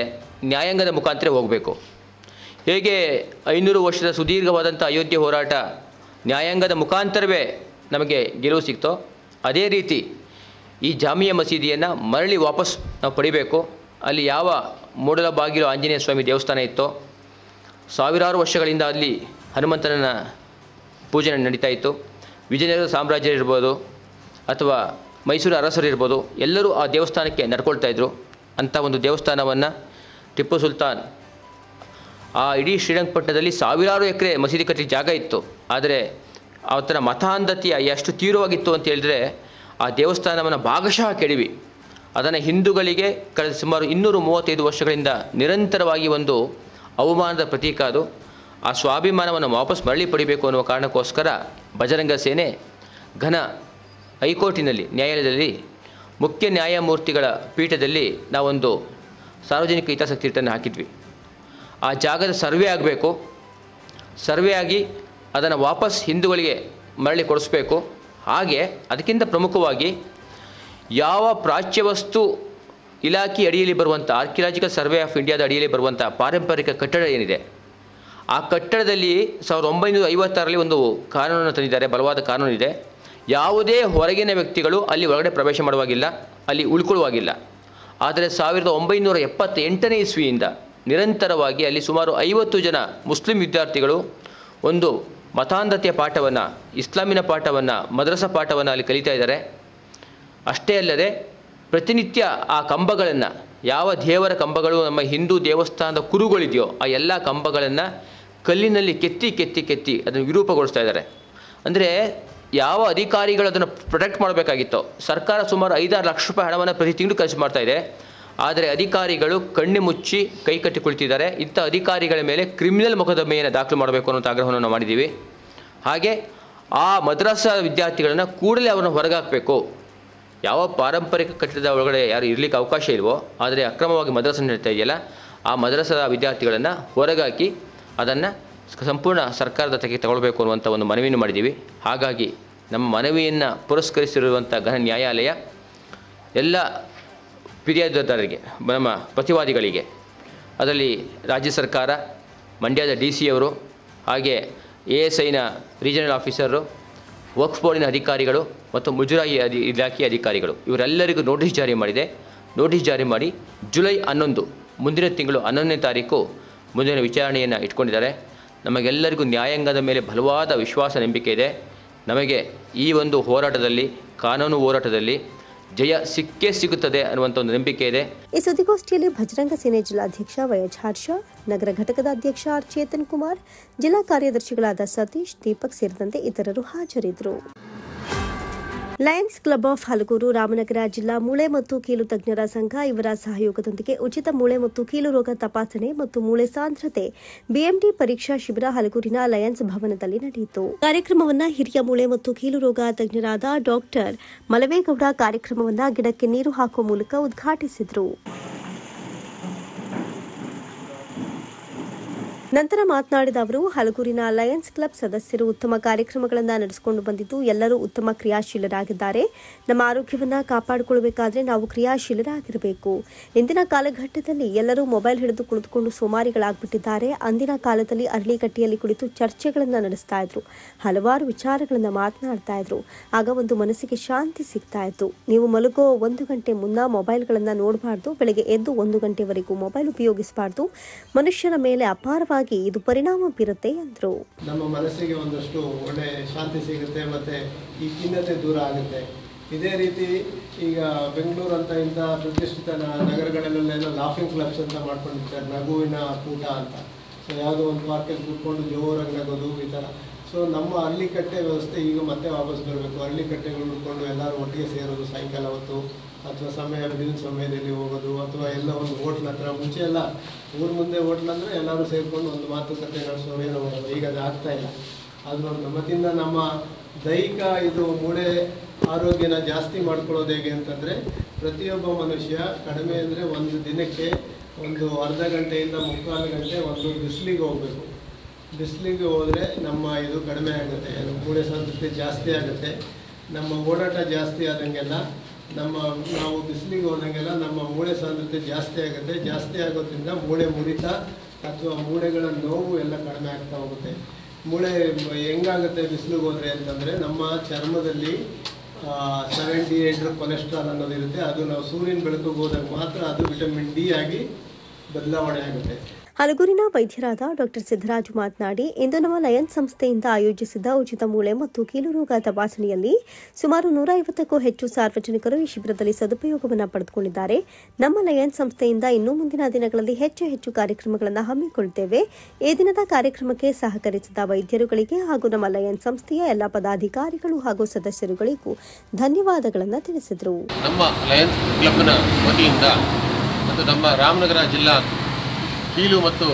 ನ್ಯಾಯಾಂಗದ ಮುಖಾಂತರ ಹೋಗಬೇಕು. ಹೇಗೆ 500 ವರ್ಷದ ಸುದೀರ್ಘವಾದಂಥ ಅಯೋಧ್ಯೆ ಹೋರಾಟ ನ್ಯಾಯಾಂಗದ ಮುಖಾಂತರವೇ ನಮಗೆ ಗೆಲುವು ಸಿಕ್ತೋ, ಅದೇ ರೀತಿ ಈ ಜಾಮಿಯಾ ಮಸೀದಿಯನ್ನು ಮರಳಿ ವಾಪಸ್ ನಾವು ಪಡಿಬೇಕು. ಅಲ್ಲಿ ಯಾವ ಮೂಡಲ ಬಾಗಿಲು ಆಂಜನೇಯ ಸ್ವಾಮಿ ದೇವಸ್ಥಾನ ಇತ್ತೋ, ಸಾವಿರಾರು ವರ್ಷಗಳಿಂದ ಅಲ್ಲಿ ಹನುಮಂತನ ಪೂಜೆ ನಡೀತಾ ಇತ್ತು. ವಿಜಯನಗರ ಸಾಮ್ರಾಜ್ಯ ಇರ್ಬೋದು ಅಥವಾ ಮೈಸೂರು ಅರಸರು ಇರ್ಬೋದು, ಎಲ್ಲರೂ ಆ ದೇವಸ್ಥಾನಕ್ಕೆ ನಡ್ಕೊಳ್ತಾ ಇದ್ದರು. ಅಂಥ ಒಂದು ದೇವಸ್ಥಾನವನ್ನು ಟಿಪ್ಪು ಸುಲ್ತಾನ್ ಆ ಇಡೀ ಶ್ರೀರಂಗಪಟ್ಟಣದಲ್ಲಿ ಸಾವಿರಾರು ಎಕರೆ ಮಸೀದಿ ಕಟ್ಟಲಿಕ್ಕೆ ಜಾಗ ಇತ್ತು. ಆದರೆ ಆತನ ಮತಾಂಧತೆಯ ಎಷ್ಟು ತೀವ್ರವಾಗಿತ್ತು ಅಂತ ಹೇಳಿದ್ರೆ ಆ ದೇವಸ್ಥಾನವನ್ನು ಭಾಗಶಃ ಕೆಡವಿ ಅದನ್ನು ಹಿಂದೂಗಳಿಗೆ ಕಳೆದ ಸುಮಾರು 235 ವರ್ಷಗಳಿಂದ ನಿರಂತರವಾಗಿ ಒಂದು ಅವಮಾನದ ಪ್ರತೀಕ ಅದು. ಆ ಸ್ವಾಭಿಮಾನವನ್ನು ವಾಪಸ್ ಮರಳಿ ಪಡಿಬೇಕು ಅನ್ನುವ ಕಾರಣಕ್ಕೋಸ್ಕರ ಬಜರಂಗ ಸೇನೆ ಘನ ಹೈಕೋರ್ಟಿನಲ್ಲಿ ನ್ಯಾಯಾಲಯದಲ್ಲಿ ಮುಖ್ಯ ನ್ಯಾಯಮೂರ್ತಿಗಳ ಪೀಠದಲ್ಲಿ ನಾವೊಂದು ಸಾರ್ವಜನಿಕ ಹಿತಾಸಕ್ತಿ ರಿಟನ್ನು ಹಾಕಿದ್ವಿ. ಆ ಜಾಗದ ಸರ್ವೆ ಆಗಬೇಕು, ಸರ್ವೆ ಆಗಿ ಅದನ್ನು ವಾಪಸ್ ಹಿಂದೂಗಳಿಗೆ ಮರಳಿ ಕೊಡಿಸ್ಬೇಕು. ಹಾಗೆ ಅದಕ್ಕಿಂತ ಪ್ರಮುಖವಾಗಿ ಯಾವ ಪ್ರಾಚ್ಯವಸ್ತು ಇಲಾಖೆ ಅಡಿಯಲ್ಲಿ ಬರುವಂಥ ಆರ್ಕಿಯಾಲಜಿಕಲ್ ಸರ್ವೆ ಆಫ್ ಇಂಡಿಯಾದ ಅಡಿಯಲ್ಲಿ ಬರುವಂಥ ಪಾರಂಪರಿಕ ಕಟ್ಟಡ ಏನಿದೆ, ಆ ಕಟ್ಟಡದಲ್ಲಿ 1956ರಲ್ಲಿ ಒಂದು ಕಾನೂನನ್ನು ತಂದಿದ್ದಾರೆ, ಬಲವಾದ ಕಾನೂನಿದೆ. ಯಾವುದೇ ಹೊರಗಿನ ವ್ಯಕ್ತಿಗಳು ಅಲ್ಲಿ ಒಳಗಡೆ ಪ್ರವೇಶ ಮಾಡುವಾಗಿಲ್ಲ, ಅಲ್ಲಿ ಉಳ್ಕೊಳ್ಳುವಾಗಿಲ್ಲ. ಆದರೆ 1978ನೇ ಇಸ್ವಿಯಿಂದ ನಿರಂತರವಾಗಿ ಅಲ್ಲಿ ಸುಮಾರು 50 ಜನ ಮುಸ್ಲಿಂ ವಿದ್ಯಾರ್ಥಿಗಳು ಒಂದು ಮತಾಂಧತೆಯ ಪಾಠವನ್ನು, ಇಸ್ಲಾಮಿನ ಪಾಠವನ್ನು, ಮದ್ರಸಾ ಪಾಠವನ್ನು ಅಲ್ಲಿ ಕಲಿತಾ ಇದ್ದಾರೆ. ಅಷ್ಟೇ ಅಲ್ಲದೆ ಪ್ರತಿನಿತ್ಯ ಆ ಕಂಬಗಳನ್ನು, ಯಾವ ದೇವರ ಕಂಬಗಳು ನಮ್ಮ ಹಿಂದೂ ದೇವಸ್ಥಾನದ ಕುರುಗಳಿದೆಯೋ ಆ ಎಲ್ಲ ಕಂಬಗಳನ್ನು ಕಲ್ಲಿನಲ್ಲಿ ಕೆತ್ತಿ ಅದನ್ನು ವಿರೂಪಗೊಳಿಸ್ತಾ ಇದ್ದಾರೆ. ಅಂದರೆ ಯಾವ ಅಧಿಕಾರಿಗಳು ಅದನ್ನು ಪ್ರೊಟೆಕ್ಟ್ ಮಾಡಬೇಕಾಗಿತ್ತೋ, ಸರ್ಕಾರ ಸುಮಾರು 5-6 ಲಕ್ಷ ರೂಪಾಯಿ ಹಣವನ್ನು ಪ್ರತಿ ತಿಂಗಳು ಖರ್ಚು ಮಾಡ್ತಾ ಇದೆ. ಆದರೆ ಅಧಿಕಾರಿಗಳು ಕಣ್ಣು ಮುಚ್ಚಿ ಕೈ ಕಟ್ಟಿ ಕುಳಿತಿದ್ದಾರೆ. ಇಂಥ ಅಧಿಕಾರಿಗಳ ಮೇಲೆ ಕ್ರಿಮಿನಲ್ ಮೊಕದ್ದಮೆಯನ್ನು ದಾಖಲು ಮಾಡಬೇಕು ಅನ್ನೋ ಆಗ್ರಹವನ್ನು ನಾವು ಮಾಡಿದ್ದೀವಿ. ಹಾಗೆ ಆ ಮದ್ರಸಾ ವಿದ್ಯಾರ್ಥಿಗಳನ್ನು ಕೂಡಲೇ ಅವರನ್ನು ಹೊರಗಾಕಬೇಕು. ಯಾವ ಪಾರಂಪರಿಕ ಕಟ್ಟಡದ ಒಳಗಡೆ ಯಾರು ಇರಲಿಕ್ಕೆ ಅವಕಾಶ ಇಲ್ವೋ, ಆದರೆ ಅಕ್ರಮವಾಗಿ ಮದ್ರಸಾ ನಡೀತಾ ಇದೆಯಲ್ಲ, ಆ ಮದ್ರಸಾ ವಿದ್ಯಾರ್ಥಿಗಳನ್ನು ಹೊರಗಾಕಿ ಅದನ್ನು ಸಂಪೂರ್ಣ ಸರ್ಕಾರದ ತೆಗೆ ತಗೊಳ್ಬೇಕು ಅನ್ನುವಂಥ ಒಂದು ಮನವಿಯನ್ನು ಮಾಡಿದ್ದೀವಿ. ಹಾಗಾಗಿ ನಮ್ಮ ಮನವಿಯನ್ನು ಪುರಸ್ಕರಿಸಿರುವಂಥ ಘನ ನ್ಯಾಯಾಲಯ ಎಲ್ಲ ಫಿರ್ಯಾದುದಾರರಿಗೆ, ನಮ್ಮ ಪ್ರತಿವಾದಿಗಳಿಗೆ, ಅದರಲ್ಲಿ ರಾಜ್ಯ ಸರ್ಕಾರ, ಮಂಡ್ಯದ DC ಅವರು, ಹಾಗೆ ASIನ ರೀಜನಲ್ ಆಫೀಸರು, ವಕ್ಫ್ ಬೋರ್ಡಿನ ಅಧಿಕಾರಿಗಳು ಮತ್ತು ಮುಜರಾಯಿ ಇಲಾಖೆಯ ಅಧಿಕಾರಿಗಳು ಇವರೆಲ್ಲರಿಗೂ ನೋಟಿಸ್ ಜಾರಿ ಮಾಡಿದೆ. ನೋಟಿಸ್ ಜಾರಿ ಮಾಡಿ ಜುಲೈ 11 ಮುಂದಿನ ತಿಂಗಳು 11ನೇ ತಾರೀಕು ಮುಂದಿನ ವಿಚಾರಣೆಯನ್ನು ಇಟ್ಕೊಂಡಿದ್ದಾರೆ. ನಮಗೆಲ್ಲರಿಗೂ ನ್ಯಾಯಾಂಗದ ಮೇಲೆ ಬಲವಾದ ವಿಶ್ವಾಸ, ನಂಬಿಕೆ ಇದೆ. ನಮಗೆ ಈ ಒಂದು ಹೋರಾಟದಲ್ಲಿ, ಕಾನೂನು ಹೋರಾಟದಲ್ಲಿ ಜಯ ಸಿಕ್ಕೇ ಸಿಗುತ್ತದೆ ಅನ್ನುವಂಥ ಒಂದು ನಂಬಿಕೆ ಇದೆ. ಈ ಸುದ್ದಿಗೋಷ್ಠಿಯಲ್ಲಿ ಬಜರಂಗ ಸೇನೆ ಜಿಲ್ಲಾಧ್ಯಕ್ಷ ವೈಎಚ್ ಹರ್ಷ, ನಗರ ಘಟಕದ ಅಧ್ಯಕ್ಷ ಆರ್ ಚೇತನ್ ಕುಮಾರ್, ಜಿಲ್ಲಾ ಕಾರ್ಯದರ್ಶಿಗಳಾದ ಸತೀಶ್, ದೀಪಕ್ ಸೇರಿದಂತೆ ಇತರರು ಹಾಜರಿದ್ದರು. Lions club of Halagur, Ramanagara ಜಿಲ್ಲಾ ಮೂಳೆ ಮತ್ತು ಕೀಲು ತಜ್ಞರ ಸಂಘ ಇವರ ಸಹಯೋಗದೊಂದಿಗೆ ಉಚಿತ ಮೂಳೆ ಮತ್ತು ಕೀಲು ರೋಗ ತಪಾಸಣೆ ಮತ್ತು ಮೂಳೆ ಸಾಂದ್ರತೆ BMT ಪರೀಕ್ಷಾ ಶಿಬಿರ ಹಲಗೂರಿನ ಲಯನ್ಸ್ ಭವನದಲ್ಲಿ ನಡೆಯಿತು. ಕಾರ್ಯಕ್ರಮವನ್ನು ಹಿರಿಯ ಮೂಳೆ ಮತ್ತು ಕೀಲು ರೋಗ ತಜ್ಞರಾದ ಡಾಕ್ಟರ್ ಮಲವೇಗೌಡ ಕಾರ್ಯಕ್ರಮವನ್ನು ಗಿಡಕ್ಕೆ ನೀರು ಹಾಕುವ ಮೂಲಕ ಉದ್ಘಾಟಿಸಿದರು. ನಂತರ ಮಾತನಾಡಿದ ಅವರು, ಹಲಗೂರಿನ ಲಯನ್ಸ್ ಕ್ಲಬ್ ಸದಸ್ಯರು ಉತ್ತಮ ಕಾರ್ಯಕ್ರಮಗಳನ್ನು ನಡೆಸಿಕೊಂಡು ಬಂದಿದ್ದು ಎಲ್ಲರೂ ಉತ್ತಮ ಕ್ರಿಯಾಶೀಲರಾಗಿದ್ದಾರೆ. ನಮ್ಮ ಆರೋಗ್ಯವನ್ನು ಕಾಪಾಡಿಕೊಳ್ಳಬೇಕಾದ್ರೆ ನಾವು ಕ್ರಿಯಾಶೀಲರಾಗಿರಬೇಕು. ಇಂದಿನ ಕಾಲಘಟ್ಟದಲ್ಲಿ ಎಲ್ಲರೂ ಮೊಬೈಲ್ ಹಿಡಿದು ಕುಳಿತುಕೊಂಡು ಸೋಮಾರಿಗಳಾಗ್ಬಿಟ್ಟಿದ್ದಾರೆ. ಅಂದಿನ ಕಾಲದಲ್ಲಿ ಅರಳಿಕಟ್ಟೆಯಲ್ಲಿ ಕುಳಿತು ಚರ್ಚೆಗಳನ್ನು ನಡೆಸ್ತಾ ಇದ್ರು, ಹಲವಾರು ವಿಚಾರಗಳನ್ನು ಮಾತನಾಡ್ತಾ ಇದ್ರು. ಆಗ ಒಂದು ಮನಸ್ಸಿಗೆ ಶಾಂತಿ ಸಿಗ್ತಾ ಇತ್ತು. ನೀವು ಮಲಗೋ 1 ಗಂಟೆ ಮುನ್ನ ಮೊಬೈಲ್ಗಳನ್ನು ನೋಡಬಾರ್ದು, ಬೆಳಗ್ಗೆ ಎದ್ದು 1 ಗಂಟೆವರೆಗೂ ಮೊಬೈಲ್ ಉಪಯೋಗಿಸಬಾರ್ದು. ಮನುಷ್ಯನ ಮೇಲೆ ಅಪಾರವಾಗಿ ಇದು ಪರಿಣಾಮ ಬೀರುತ್ತೆ ಎಂದರು. ನಮ್ಮ ಮನಸ್ಸಿಗೆ ಒಂದಷ್ಟು ಒಳ್ಳೆ ಶಾಂತಿ ಸಿಗುತ್ತೆ, ಮತ್ತೆ ಈ ಖಿನ್ನತೆ ದೂರ ಆಗುತ್ತೆ. ಇದೇ ರೀತಿ ಈಗ ಬೆಂಗಳೂರು ಅಂತ ಇಂಥ ಪ್ರತಿಷ್ಠಿತ ನಗರಗಳಲ್ಲೆಲ್ಲ ಲಾಫಿಂಗ್ ಕ್ಲಬ್ಸ್ ಅಂತ ಮಾಡ್ಕೊಂಡಿರ್ತಾರೆ, ನಗುವಿನ ಕೂಟ ಅಂತ. ಸೊ ಯಾವುದೋ ಒಂದು ಪಾರ್ಕಲ್ಲಿ ಕೂತ್ಕೊಂಡು ಜೋರಾಗಿ ನಗೋದು, ಈ ಥರ. ಸೊ ನಮ್ಮ ಅರಳಿಕಟ್ಟೆ ವ್ಯವಸ್ಥೆ ಈಗ ಮತ್ತೆ ವಾಪಸ್ ಬರಬೇಕು. ಅರಳಿಕಟ್ಟೆಗಳು ಹುಡ್ಕೊಂಡು ಎಲ್ಲರೂ ಒಟ್ಟಿಗೆ ಸೇರೋದು ಸಾಯಂಕಾಲ ಹೊತ್ತು ಅಥವಾ ಬಿಡುವಿನ ಸಮಯದಲ್ಲಿ ಹೋಗೋದು, ಅಥವಾ ಎಲ್ಲ ಒಂದು ಹೋಟ್ಲ್ ಹತ್ರ. ಮುಂಚೆ ಎಲ್ಲ ಊರ ಮುಂದೆ ಹೋಟ್ಲ್ ಅಂದರೆ ಎಲ್ಲರೂ ಸೇರಿಕೊಂಡು ಒಂದು ಮಾತುಕತೆ ನಡೆಸೋರು ಏನೋ ಮಾಡೋದು. ಈಗ ಅದು ಆಗ್ತಾಯಿಲ್ಲ. ಅದೊಂದು ಮತ್ತಿಂದ ನಮ್ಮ ದೈಹಿಕ ಮೂಳೆ ಆರೋಗ್ಯನ ಜಾಸ್ತಿ ಮಾಡ್ಕೊಳ್ಳೋದು ಹೇಗೆ ಅಂತಂದರೆ, ಪ್ರತಿಯೊಬ್ಬ ಮನುಷ್ಯ ಕಡಿಮೆ ಅಂದರೆ ಒಂದು ದಿನಕ್ಕೆ ಒಂದು ಅರ್ಧ ಗಂಟೆಯಿಂದ 3/4 ಗಂಟೆ ಒಂದು ಬಿಸಿಲಿಗೆ ಹೋಗಬೇಕು. ಬಿಸಿಲಿಗೆ ಹೋದರೆ ನಮ್ಮ ಕಡಿಮೆ ಆಗುತ್ತೆ, ಮೂಳೆ ಸಾಂದ್ರತೆ ಜಾಸ್ತಿ ಆಗುತ್ತೆ. ನಮ್ಮ ಓಡಾಟ ಜಾಸ್ತಿ ಆದಂಗೆಲ್ಲ ನಾವು ಬಿಸಿಲಿಗೆ ಹೋದಂಗೆಲ್ಲ ನಮ್ಮ ಮೂಳೆ ಸಾಂದ್ರತೆ ಜಾಸ್ತಿ ಆಗುತ್ತೆ. ಜಾಸ್ತಿ ಆಗೋದ್ರಿಂದ ಮೂಳೆ ಮುರಿತ ಅಥವಾ ಮೂಳೆಗಳ ನೋವು ಎಲ್ಲ ಕಡಿಮೆ ಆಗ್ತಾ ಹೋಗುತ್ತೆ. ಮೂಳೆ ಹೆಂಗಾಗುತ್ತೆ ಬಿಸಿಲಿಗೆ ಹೋದರೆ ಅಂತಂದರೆ, ನಮ್ಮ ಚರ್ಮದಲ್ಲಿ 78 ಕೊಲೆಸ್ಟ್ರಾಲ್ ಅನ್ನೋದಿರುತ್ತೆ. ಅದು ನಾವು ಸೂರ್ಯನ ಬೆಳಕಿಗೆ ಹೋದಾಗ ಮಾತ್ರ ಅದು ವಿಟಮಿನ್ ಡಿ ಆಗಿ ಬದಲಾವಣೆ ಆಗುತ್ತೆ. ಹಲಗೂರಿನ ವೈದ್ಯರಾದ ಡಾಕ್ಟರ್ ಸಿದ್ದರಾಜು ಮಾತನಾಡಿ, ಇಂದು ನಮ್ಮ ಲಯನ್ಸ್ ಸಂಸ್ಥೆಯಿಂದ ಆಯೋಜಿಸಿದ ಉಚಿತ ಮೂಳೆ ಮತ್ತು ಕೀಲು ರೋಗ ತಪಾಸಣೆಯಲ್ಲಿ ಸುಮಾರು 150ಕ್ಕೂ ಹೆಚ್ಚು ಸಾರ್ವಜನಿಕರು ಈ ಶಿಬಿರದಲ್ಲಿ ಸದುಪಯೋಗವನ್ನು ಪಡೆದುಕೊಂಡಿದ್ದಾರೆ. ನಮ್ಮ ಲಯನ್ಸ್ ಸಂಸ್ಥೆಯಿಂದ ಇನ್ನೂ ಮುಂದಿನ ದಿನಗಳಲ್ಲಿ ಹೆಚ್ಚು ಕಾರ್ಯಕ್ರಮಗಳನ್ನು ಹಮ್ಮಿಕೊಳ್ಳುತ್ತೇವೆ. ಈ ದಿನದ ಕಾರ್ಯಕ್ರಮಕ್ಕೆ ಸಹಕರಿಸಿದ ವೈದ್ಯರುಗಳಿಗೆ ಹಾಗೂ ನಮ್ಮ ಲಯನ್ಸ್ ಸಂಸ್ಥೆಯ ಎಲ್ಲ ಪದಾಧಿಕಾರಿಗಳು ಹಾಗೂ ಸದಸ್ಯರುಗಳಿಗೂ ಧನ್ಯವಾದಗಳನ್ನು ತಿಳಿಸಿದರು. ನಮ್ಮ ಲಯನ್ಸ್ ಕ್ಲಬ್ನ ವತಿಯಿಂದ ಮತ್ತು ನಮ್ಮ ರಾಮನಗರ ಜಿಲ್ಲಾ ಕೀಲು ಮತ್ತು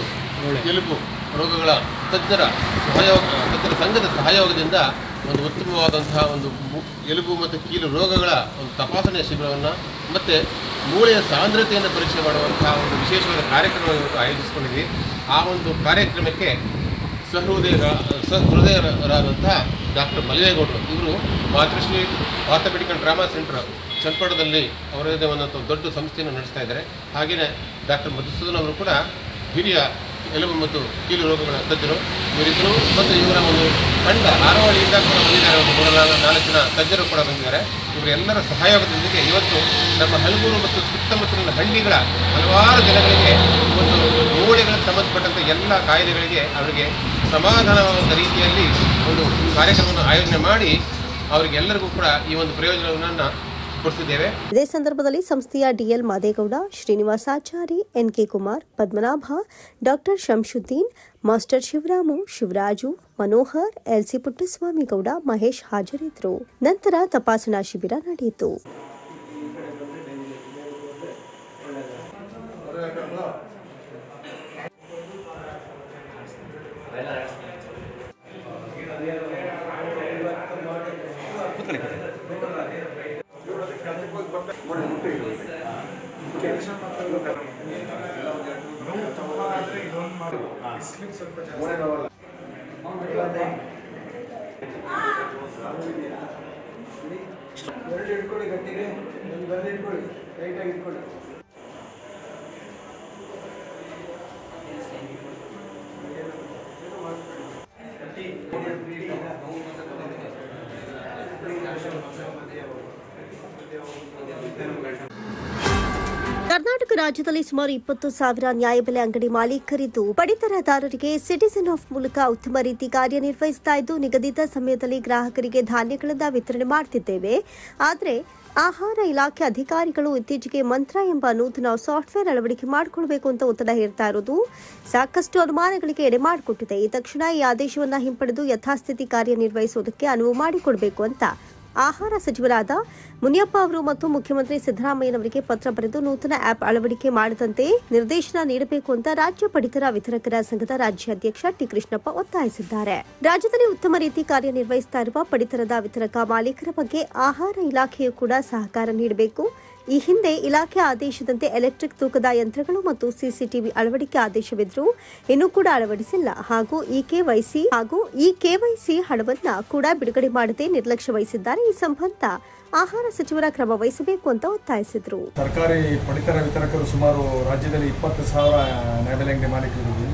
ಎಲುಬು ರೋಗಗಳ ತಜ್ಞರ ಸಂಘದ ಸಹಯೋಗದಿಂದ ಒಂದು ಉತ್ತಮವಾದಂತಹ ಒಂದು ಎಲುಬು ಮತ್ತು ಕೀಲು ರೋಗಗಳ ಒಂದು ತಪಾಸಣೆಯ ಶಿಬಿರವನ್ನು ಮತ್ತು ಮೂಳೆಯ ಸಾಂದ್ರತೆಯನ್ನು ಪರೀಕ್ಷೆ ಮಾಡುವಂತಹ ಒಂದು ವಿಶೇಷವಾದ ಕಾರ್ಯಕ್ರಮವನ್ನು ಆಯೋಜಿಸಿಕೊಂಡಿದ್ವಿ. ಆ ಒಂದು ಕಾರ್ಯಕ್ರಮಕ್ಕೆ ಸಹೃದಯರಾದಂತಹ ಡಾಕ್ಟರ್ ಮಲಿವೇಗೌಡರು ಇವರು ಮಾತೃಶ್ರೀ ಆರ್ಥೋಪೆಡಿಕ್ ಆ್ಯಂಡ್ ಟ್ರಾಮಾ ಸೆಂಟರ್ ಚನ್ನಪಟ್ಟಣದಲ್ಲಿ ಅವರದೇ ಒಂದು ದೊಡ್ಡ ಸಂಸ್ಥೆಯನ್ನು ನಡೆಸ್ತಾ ಇದ್ದಾರೆ. ಹಾಗೆಯೇ ಡಾಕ್ಟರ್ ಮಧುಸೂದನ್ ಅವರು ಕೂಡ ಹಿರಿಯ ಎಲುಬು ಮತ್ತು ಕೀಲು ರೋಗಗಳ ತಜ್ಞರು ಇವರಿಬ್ಬರು, ಮತ್ತು ಇವರ ಒಂದು ತಂಡ ಹಾರೋಹಳ್ಳಿಯಿಂದ ಕೂಡ ಬಂದಿದ್ದಾರೆ. ಒಂದು 3-4 ಜನ ತಜ್ಞರು ಕೂಡ ಬಂದಿದ್ದಾರೆ. ಇವರೆಲ್ಲರ ಸಹಯೋಗದೊಂದಿಗೆ ಇವತ್ತು ನಮ್ಮ ಹಲಗೂರು ಮತ್ತು ಸುತ್ತಮುತ್ತಲಿನ ಹಳ್ಳಿಗಳ ಹಲವಾರು ಜನಗಳಿಗೆ ಒಂದು ಮೂಳೆಗಳಿಗೆ ಸಂಬಂಧಪಟ್ಟಂಥ ಎಲ್ಲ ಕಾಯಿಲೆಗಳಿಗೆ ಅವರಿಗೆ ಸಮಾಧಾನವಾದ ರೀತಿಯಲ್ಲಿ ಒಂದು ಕಾರ್ಯಕ್ರಮವನ್ನು ಆಯೋಜನೆ ಮಾಡಿ ಅವರಿಗೆಲ್ಲರಿಗೂ ಕೂಡ ಈ ಒಂದು ಪ್ರಯೋಜನವನ್ನು ಕೊಡಿಸಿದ್ದೇವೆ. ಇದೇ ಸಂದರ್ಭದಲ್ಲಿ ಸಂಸ್ಥೆಯ D L Madegowda, Srinivasachari, N K Kumar, Padmanabha, doctor Shamsuddin, master Shivaramu, Shivaraju, Manohar, L C Puttaswamygowda, Mahesh ಹಾಜರಿದ್ದರು. ನಂತರ ತಪಾಸಣಾ ಶಿಬಿರ ನಡೆಯಿತು. ಇಟ್ಕೊಳ್ಳಿ ಗಟ್ಟಿಗೆ, ಇಟ್ಕೊಳ್ಳಿ, ಟೈಟಾಗಿ ಇಟ್ಕೊಳ್ಳಿ. ಕರ್ನಾಟಕ ರಾಜ್ಯದಲ್ಲಿ ಸುಮಾರು 20,000 ನ್ಯಾಯಬೆಲೆ ಅಂಗಡಿ ಮಾಲೀಕರಿದ್ದು ಪಡಿತರದಾರರಿಗೆ ಸಿಟಿಸನ್ ಆಫ್ ಮೂಲಕ ಉತ್ತಮ ರೀತಿ ಕಾರ್ಯನಿರ್ವಹಿಸ್ತಾ ಇದ್ದು ನಿಗದಿತ ಸಮಯದಲ್ಲಿ ಗ್ರಾಹಕರಿಗೆ ಧಾನ್ಯಗಳನ್ನು ವಿತರಣೆ ಮಾಡುತ್ತಿದ್ದೇವೆ. ಆದರೆ ಆಹಾರ ಇಲಾಖೆ ಅಧಿಕಾರಿಗಳು ಇತ್ತೀಚೆಗೆ ಮಂತ್ರ ಎಂಬ ನೂತನ ಸಾಫ್ಟ್ವೇರ್ ಅಳವಡಿಕೆ ಮಾಡಿಕೊಳ್ಳಬೇಕು ಅಂತ ಒತ್ತಡ ಹೇರ್ತಾ ಇರೋದು ಸಾಕಷ್ಟು ಅನುಮಾನಗಳಿಗೆ ಎಡೆ ಮಾಡಿಕೊಟ್ಟಿದೆ. ಈ ತಕ್ಷಣ ಈ ಆದೇಶವನ್ನು ಹಿಂಪಡೆದು ಯಥಾಸ್ಥಿತಿ ಕಾರ್ಯನಿರ್ವಹಿಸುವುದಕ್ಕೆ ಅನುವು ಮಾಡಿಕೊಡಬೇಕು ಅಂತ ಆಹಾರ ಸಚಿವರಾದ ಮುನಿಯಪ್ಪ ಅವರು ಮತ್ತು ಮುಖ್ಯಮಂತ್ರಿ ಸಿದ್ದರಾಮಯ್ಯನವರಿಗೆ ಪತ್ರ ಬರೆದು ನೂತನ ಆಪ್ ಅಳವಡಿಕೆ ಮಾಡದಂತೆ ನಿರ್ದೇಶನ ನೀಡಬೇಕು ಅಂತ ರಾಜ್ಯ ಪಡಿತರ ವಿತರಕರ ಸಂಘದ ರಾಜ್ಯಾಧ್ಯಕ್ಷ ಟಿ ಕೃಷ್ಣಪ್ಪ ಒತ್ತಾಯಿಸಿದ್ದಾರೆ. ರಾಜ್ಯದಲ್ಲಿ ಉತ್ತಮ ರೀತಿ ಕಾರ್ಯನಿರ್ವಹಿಸುತ್ತಾ ಇರುವ ಪಡಿತರದ ವಿತರಕ ಮಾಲೀಕರ ಬಗ್ಗೆ ಆಹಾರ ಇಲಾಖೆಯು ಕೂಡ ಸಹಕಾರ ನೀಡಬೇಕು. ಈ ಹಿಂದೆ ಇಲಾಖೆ ಆದೇಶದಂತೆ ಎಲೆಕ್ಟ್ರಿಕ್ ತೂಕದ ಯಂತ್ರಗಳು ಮತ್ತು ಸಿಸಿಟಿವಿ ಅಳವಡಿಕೆ ಆದೇಶವಿದ್ರೂ ಇನ್ನೂ ಕೂಡ ಅಳವಡಿಸಿಲ್ಲ. ಹಾಗೂ ಈ ಕೆವೈಸಿ ಹಣವನ್ನ ಕೂಡ ಬಿಡುಗಡೆ ಮಾಡದೆ ನಿರ್ಲಕ್ಷ್ಯ ವಹಿಸಿದ್ದಾರೆ. ಈ ಸಂಬಂಧ ಆಹಾರ ಸಚಿವರ ಕ್ರಮ ವಹಿಸಬೇಕು ಅಂತ ಒತ್ತಾಯಿಸಿದರು. ಸರ್ಕಾರಿ ಪಡಿತರ ವಿತರಕರು ಸುಮಾರು ರಾಜ್ಯದಲ್ಲಿ 20,000 ನ್ಯಾಯಬೆಲೆ ಅಂಗಡಿ ಮಾಲೀಕರಿದ್ದೀವಿ.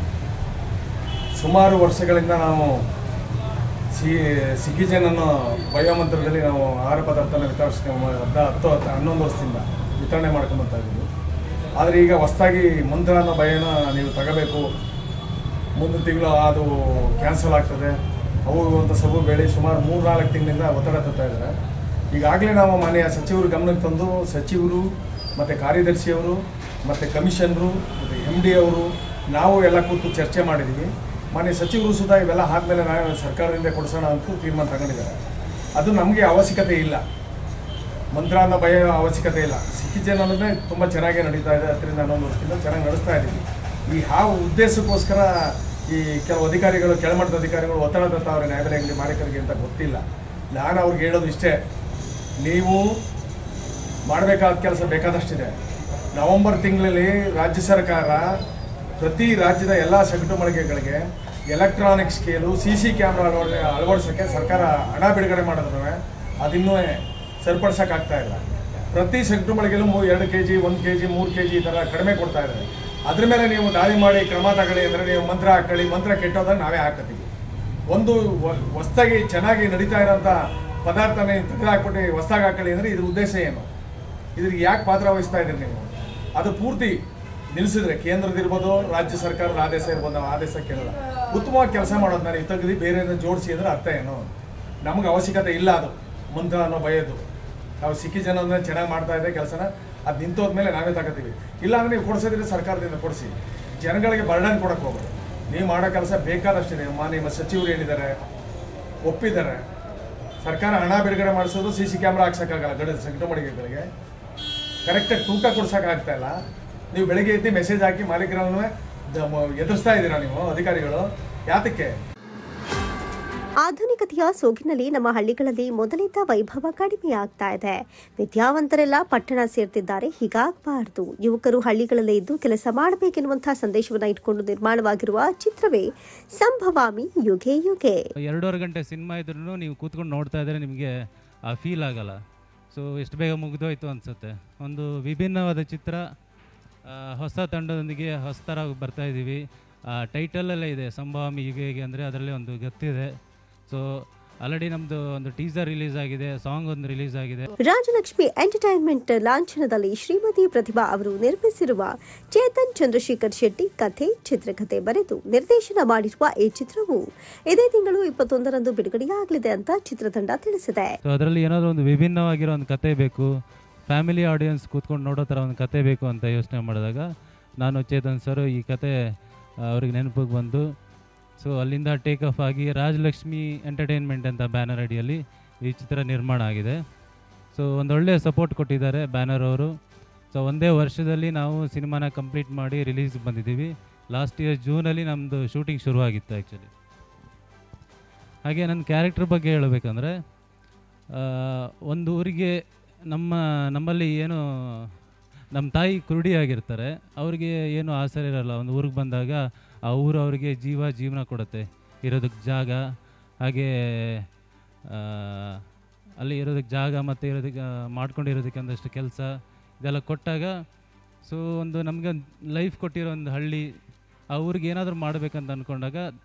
ಸುಮಾರು ವರ್ಷಗಳಿಂದ ನಾವು ಸಿಗಿಜನ್ ಅನ್ನೋ ಬಯೋಮಂತ್ರದಲ್ಲಿ ನಾವು ಆಹಾರ ಪದಾರ್ಥನ ವಿತರಿಸ್ಕೊಂಡು 10-11 ವರ್ಷದಿಂದ ವಿತರಣೆ ಮಾಡ್ಕೊಂಡು ಬರ್ತಾ ಇದ್ದೀವಿ. ಆದರೆ ಈಗ ಹೊಸದಾಗಿ ಮಂತ್ರ ಅನ್ನೋ ಬಯೋನ ನೀವು ತಗೋಬೇಕು, ಮುಂದಿನ ತಿಂಗಳು ಅದು ಕ್ಯಾನ್ಸಲ್ ಆಗ್ತದೆ ಅವು ಅಂತ ಸಬು ಬೇಡಿ ಸುಮಾರು 3-4 ತಿಂಗಳಿಂದ ಒತ್ತಡ ತರ್ತಾ ಇದ್ದಾರೆ. ಈಗಾಗಲೇ ನಾವು ಮಾನ್ಯ ಸಚಿವರು ಗಮನಕ್ಕೆ ತಂದು ಸಚಿವರು ಮತ್ತು ಕಾರ್ಯದರ್ಶಿಯವರು ಮತ್ತು ಕಮಿಷನರು ಮತ್ತು MD ಅವರು ನಾವು ಎಲ್ಲ ಕೂತು ಚರ್ಚೆ ಮಾಡಿದ್ದೀವಿ. ಮಾನ್ಯ ಸಚಿವರು ಸುಧಾ ಇವೆಲ್ಲ ಆದಮೇಲೆ ನಾವು ಸರ್ಕಾರದಿಂದ ಕೊಡಿಸೋಣ ಅಂತ ತೀರ್ಮಾನ ತಗೊಂಡಿದ್ದಾರೆ. ಅದು ನಮಗೆ ಅವಶ್ಯಕತೆ ಇಲ್ಲ, ಮಂತ್ರ ಅನ್ನೋ ಭಯ ಅವಶ್ಯಕತೆ ಇಲ್ಲ. ಸಿಕ್ಕಿಜನ್ ಅನ್ನೋದೇ ತುಂಬ ಚೆನ್ನಾಗಿ ನಡೀತಾ ಇದೆ. 10 ವರ್ಷದಿಂದ ಚೆನ್ನಾಗಿ ನಡೆಸ್ತಾ ಇದ್ದೀವಿ. ಈ ಉದ್ದೇಶಕ್ಕೋಸ್ಕರ ಈ ಕೆಲವು ಅಧಿಕಾರಿಗಳು, ಕೆಳಮಟ್ಟದ ಅಧಿಕಾರಿಗಳು ಒತ್ತಡ ತರ್ತಾವ್ರೆ ನ್ಯಾಯಬೆಲೆ ಅಂಗಡಿ ಮಾಲೀಕರಿಗೆ ಅಂತ ಗೊತ್ತಿಲ್ಲ. ನಾನು ಅವ್ರಿಗೆ ಹೇಳೋದು ಇಷ್ಟೇ, ನೀವು ಮಾಡಬೇಕಾದ ಕೆಲಸ ಬೇಕಾದಷ್ಟಿದೆ. ನವೆಂಬರ್ ತಿಂಗಳಲ್ಲಿ ರಾಜ್ಯ ಸರ್ಕಾರ ಪ್ರತಿ ರಾಜ್ಯದ ಎಲ್ಲ ಸಗಟು ಮಳಿಗೆಗಳಿಗೆ ಎಲೆಕ್ಟ್ರಾನಿಕ್ ಸ್ಕೇಲು, CC ಕ್ಯಾಮ್ರಾ ಅಳವಡಿಸೋಕ್ಕೆ ಸರ್ಕಾರ ಹಣ ಬಿಡುಗಡೆ ಮಾಡಿದ್ರೆ ಅದಿನ್ನೂ ಸರಿಪಡಿಸೋಕ್ಕಾಗ್ತಾ ಇಲ್ಲ. ಪ್ರತಿ ಸಗಟು ಮಳಿಗೆಯಲ್ಲೂ 2 kg, 1 kg, 3 kg ಈ ಥರ ಕಡಿಮೆ ಕೊಡ್ತಾ ಇದ್ದಾರೆ. ಅದ್ರ ಮೇಲೆ ನೀವು ದಾಳಿ ಮಾಡಿ ಕ್ರಮ ತಗೊಳ್ಳಿ ಅಂದರೆ ನೀವು ಮಂತ್ರ ಹಾಕೊಳ್ಳಿ, ಮಂತ್ರ ಕೆಟ್ಟೋದ್ರೆ ನಾವೇ ಹಾಕತ್ತೀವಿ. ಒಂದು ಹೊಸ್ದಾಗಿ ಚೆನ್ನಾಗಿ ನಡೀತಾ ಇರೋಂಥ ಪದಾರ್ಥನೇ ತೆಗೆದುಹಾಕ್ಬಿಟ್ಟು ಹೊಸ್ದಾಗಿ ಹಾಕೊಳ್ಳಿ ಅಂದರೆ ಇದ್ರ ಉದ್ದೇಶ ಏನು? ಇದ್ರಿಗೆ ಯಾಕೆ ಪಾತ್ರ ವಹಿಸ್ತಾ ಇದ್ದೀರಿ ನೀವು? ಅದು ಪೂರ್ತಿ ನಿಲ್ಲಿಸಿದ್ರೆ ಕೇಂದ್ರದಿರ್ಬೋದು, ರಾಜ್ಯ ಸರ್ಕಾರದ ಆದೇಶ ಇರ್ಬೋದು, ನಾವು ಆದೇಶ ಕೇಳಲ್ಲ. ಉತ್ತಮವಾಗಿ ಕೆಲಸ ಮಾಡೋದು ನಾನು ತೆಗೆದು ಬೇರೆ ಜೋಡಿಸಿ ಅಂದರೆ ಅರ್ಥ ಏನು? ನಮಗೆ ಅವಶ್ಯಕತೆ ಇಲ್ಲ ಅದು ಮಂತ್ರ ಅನ್ನೋ ಭಯದು. ನಾವು ಸಿಕ್ಕಿಜನ್ ಅಂದರೆ ಚೆನ್ನಾಗಿ ಮಾಡ್ತಾ ಇದ್ದೆ ಕೆಲಸನ, ಅದು ನಿಂತೋದ್ಮೇಲೆ ನಾವೇ ತಗೋತೀವಿ. ಇಲ್ಲಾಂದರೆ ನೀವು ಕೊಡಿಸೋದಿದ್ರೆ ಸರ್ಕಾರದಿಂದ ಕೊಡಿಸಿ, ಜನಗಳಿಗೆ ಬರ್ಡನ್ ಕೊಡೋಕ್ಕೆ ಹೋಗೋದು. ನೀವು ಮಾಡೋ ಕೆಲಸ ಬೇಕಾದಷ್ಟಿದೆ. ನಿಮ್ಮ ಸಚಿವರು ಹೇಳಿದ್ದಾರೆ, ಒಪ್ಪಿದ್ದಾರೆ. ಸರ್ಕಾರ ಹಣ ಬಿಡುಗಡೆ ಮಾಡಿಸೋದು, CC ಕ್ಯಾಮ್ರಾ ಹಾಕ್ಸೋಕ್ಕಾಗಲ್ಲ ಸಗಟು ಮಳಿಗೆಗಳಿಗೆ, ಕರೆಕ್ಟಾಗಿ ತೂಕ ಕೊಡ್ಸೋಕ್ಕಾಗ್ತಾ ಇಲ್ಲ. ನೀವು ಬೆಳಗ್ಗೆ ಎದ್ದು ಮೆಸೇಜ್ ಹಾಕಿ ಮಾಲೀಕರನ್ನು ಎದುರಿಸ್ತಾ ಇದ್ದೀರಾ ನೀವು ಅಧಿಕಾರಿಗಳು, ಯಾತಕ್ಕೆ? ಆಧುನಿಕತೆಯ ಸೋಗಿನಲ್ಲಿ ನಮ್ಮ ಹಳ್ಳಿಗಳಲ್ಲಿ ಮೊದಲಿದ್ದ ವೈಭವ ಕಡಿಮೆಯಾಗ್ತಾ ಇದೆ. ವಿದ್ಯಾವಂತರೆಲ್ಲ ಪಟ್ಟಣ ಸೇರ್ತಿದ್ದಾರೆ. ಹೀಗಾಗಬಾರದು. ಯುವಕರು ಹಳ್ಳಿಗಳಲ್ಲೇ ಇದ್ದು ಕೆಲಸ ಮಾಡಬೇಕೆನ್ನುವಂತಹ ಸಂದೇಶವನ್ನು ಇಟ್ಕೊಂಡು ನಿರ್ಮಾಣವಾಗಿರುವ ಚಿತ್ರವೇ ಸಂಭವಾಮಿ ಯುಗೆ ಯುಗೆ. 2.5 ಗಂಟೆ ಸಿನಿಮಾ ಇದ್ರೂ ನೀವು ಕೂತ್ಕೊಂಡು ನೋಡ್ತಾ ಇದ್ರೆ ನಿಮಗೆ ಆ ಫೀಲ್ ಆಗಲ್ಲ. ಸೊ ಎಷ್ಟು ಬೇಗ ಮುಗಿದೋಯ್ತು ಅನಿಸುತ್ತೆ. ಒಂದು ವಿಭಿನ್ನವಾದ ಚಿತ್ರ, ಹೊಸ ತಂಡದೊಂದಿಗೆ ಹೊಸ ಥರ ಬರ್ತಾ ಇದ್ದೀವಿ. ಟೈಟಲಲ್ಲೇ ಇದೆ ಸಂಭವಾಮಿ ಯುಗೆ ಯುಗೆ ಅಂದರೆ ಅದರಲ್ಲಿ ಒಂದು ಗೊತ್ತಿದೆ. ಸೊ ಆಲ್ರೆಡಿ ನಮ್ಮದು ಒಂದು ಟೀಸರ್ ರಿಲೀಸ್ ಆಗಿದೆ, ಸಾಂಗ್ ಒಂದು ರಿಲೀಸ್ ಆಗಿದೆ. ರಾಜಲಕ್ಷ್ಮಿ ಎಂಟರ್ಟೈನ್ಮೆಂಟ್ ಲಾಂಛನದಲ್ಲಿ ಶ್ರೀಮತಿ ಪ್ರತಿಭಾ ಅವರು ನಿರ್ಮಿಸಿರುವ ಚೇತನ್ ಚಂದ್ರಶೇಖರ್ ಶೆಟ್ಟಿ ಕಥೆ, ಚಿತ್ರಕಥೆ ಬರೆದು ನಿರ್ದೇಶನ ಮಾಡಿರುವ ಈ ಚಿತ್ರವು ಇದೇ ತಿಂಗಳು 21ರಂದು ಬಿಡುಗಡೆಯಾಗಲಿದೆ ಅಂತ ಚಿತ್ರತಂಡ ತಿಳಿಸಿದೆ. ಸೊ ಅದರಲ್ಲಿ ಏನಾದರೂ ಒಂದು ವಿಭಿನ್ನವಾಗಿರೋ ಒಂದು ಕತೆ ಬೇಕು, ಫ್ಯಾಮಿಲಿ ಆಡಿಯನ್ಸ್ ಕೂತ್ಕೊಂಡು ನೋಡೋ ಥರ ಒಂದು ಕತೆ ಬೇಕು ಅಂತ ಯೋಚನೆ ಮಾಡಿದಾಗ ನಾನು ಚೇತನ್ ಸರ್ ಈ ಕತೆ ಅವ್ರಿಗೆ ನೆನಪಿಗೆ ಬಂದು, ಸೊ ಅಲ್ಲಿಂದ ಟೇಕ್ ಆಫ್ ಆಗಿ ರಾಜಲಕ್ಷ್ಮಿ ಎಂಟರ್ಟೈನ್ಮೆಂಟ್ ಅಂತ ಬ್ಯಾನರ್ ಅಡಿಯಲ್ಲಿ ಈ ಚಿತ್ರ ನಿರ್ಮಾಣ ಆಗಿದೆ. ಸೊ ಒಂದೊಳ್ಳೆ ಸಪೋರ್ಟ್ ಕೊಟ್ಟಿದ್ದಾರೆ ಬ್ಯಾನರ್ ಅವರು. ಸೊ ಒಂದೇ ವರ್ಷದಲ್ಲಿ ನಾವು ಸಿನಿಮಾನ ಕಂಪ್ಲೀಟ್ ಮಾಡಿ ರಿಲೀಸ್ ಬಂದಿದ್ದೀವಿ. ಲಾಸ್ಟ್ ಇಯರ್ ಜೂನಲ್ಲಿ ನಮ್ಮದು ಶೂಟಿಂಗ್ ಶುರುವಾಗಿತ್ತು ಆ್ಯಕ್ಚುಲಿ. ಹಾಗೆ ನನ್ನ ಕ್ಯಾರೆಕ್ಟರ್ ಬಗ್ಗೆ ಹೇಳಬೇಕಂದ್ರೆ, ಒಂದು ಊರಿಗೆ ನಮ್ಮಲ್ಲಿ ಏನು ನಮ್ಮ ತಾಯಿ ಕುರುಡಿಯಾಗಿರ್ತಾರೆ, ಅವ್ರಿಗೆ ಏನು ಆಸರೆ ಇರಲ್ಲ. ಒಂದು ಊರಿಗೆ ಬಂದಾಗ ಆ ಊರು ಅವರಿಗೆ ಜೀವನ ಕೊಡುತ್ತೆ, ಇರೋದಕ್ಕೆ ಜಾಗ, ಹಾಗೆ ಅಲ್ಲಿ ಇರೋದಕ್ಕೆ ಜಾಗ ಮತ್ತು ಇರೋದಕ್ಕೆ ಮಾಡ್ಕೊಂಡಿರೋದಕ್ಕೆ ಒಂದಷ್ಟು ಕೆಲಸ ಇದೆಲ್ಲ ಕೊಟ್ಟಾಗ, ಸೊ ಒಂದು ನಮಗೆ ಲೈಫ್ ಕೊಟ್ಟಿರೋ ಒಂದು ಹಳ್ಳಿ, ಆ ಊರಿಗೆ ಏನಾದರೂ ಮಾಡಬೇಕಂತ ಅಂದ್ಕೊಂಡಾಗ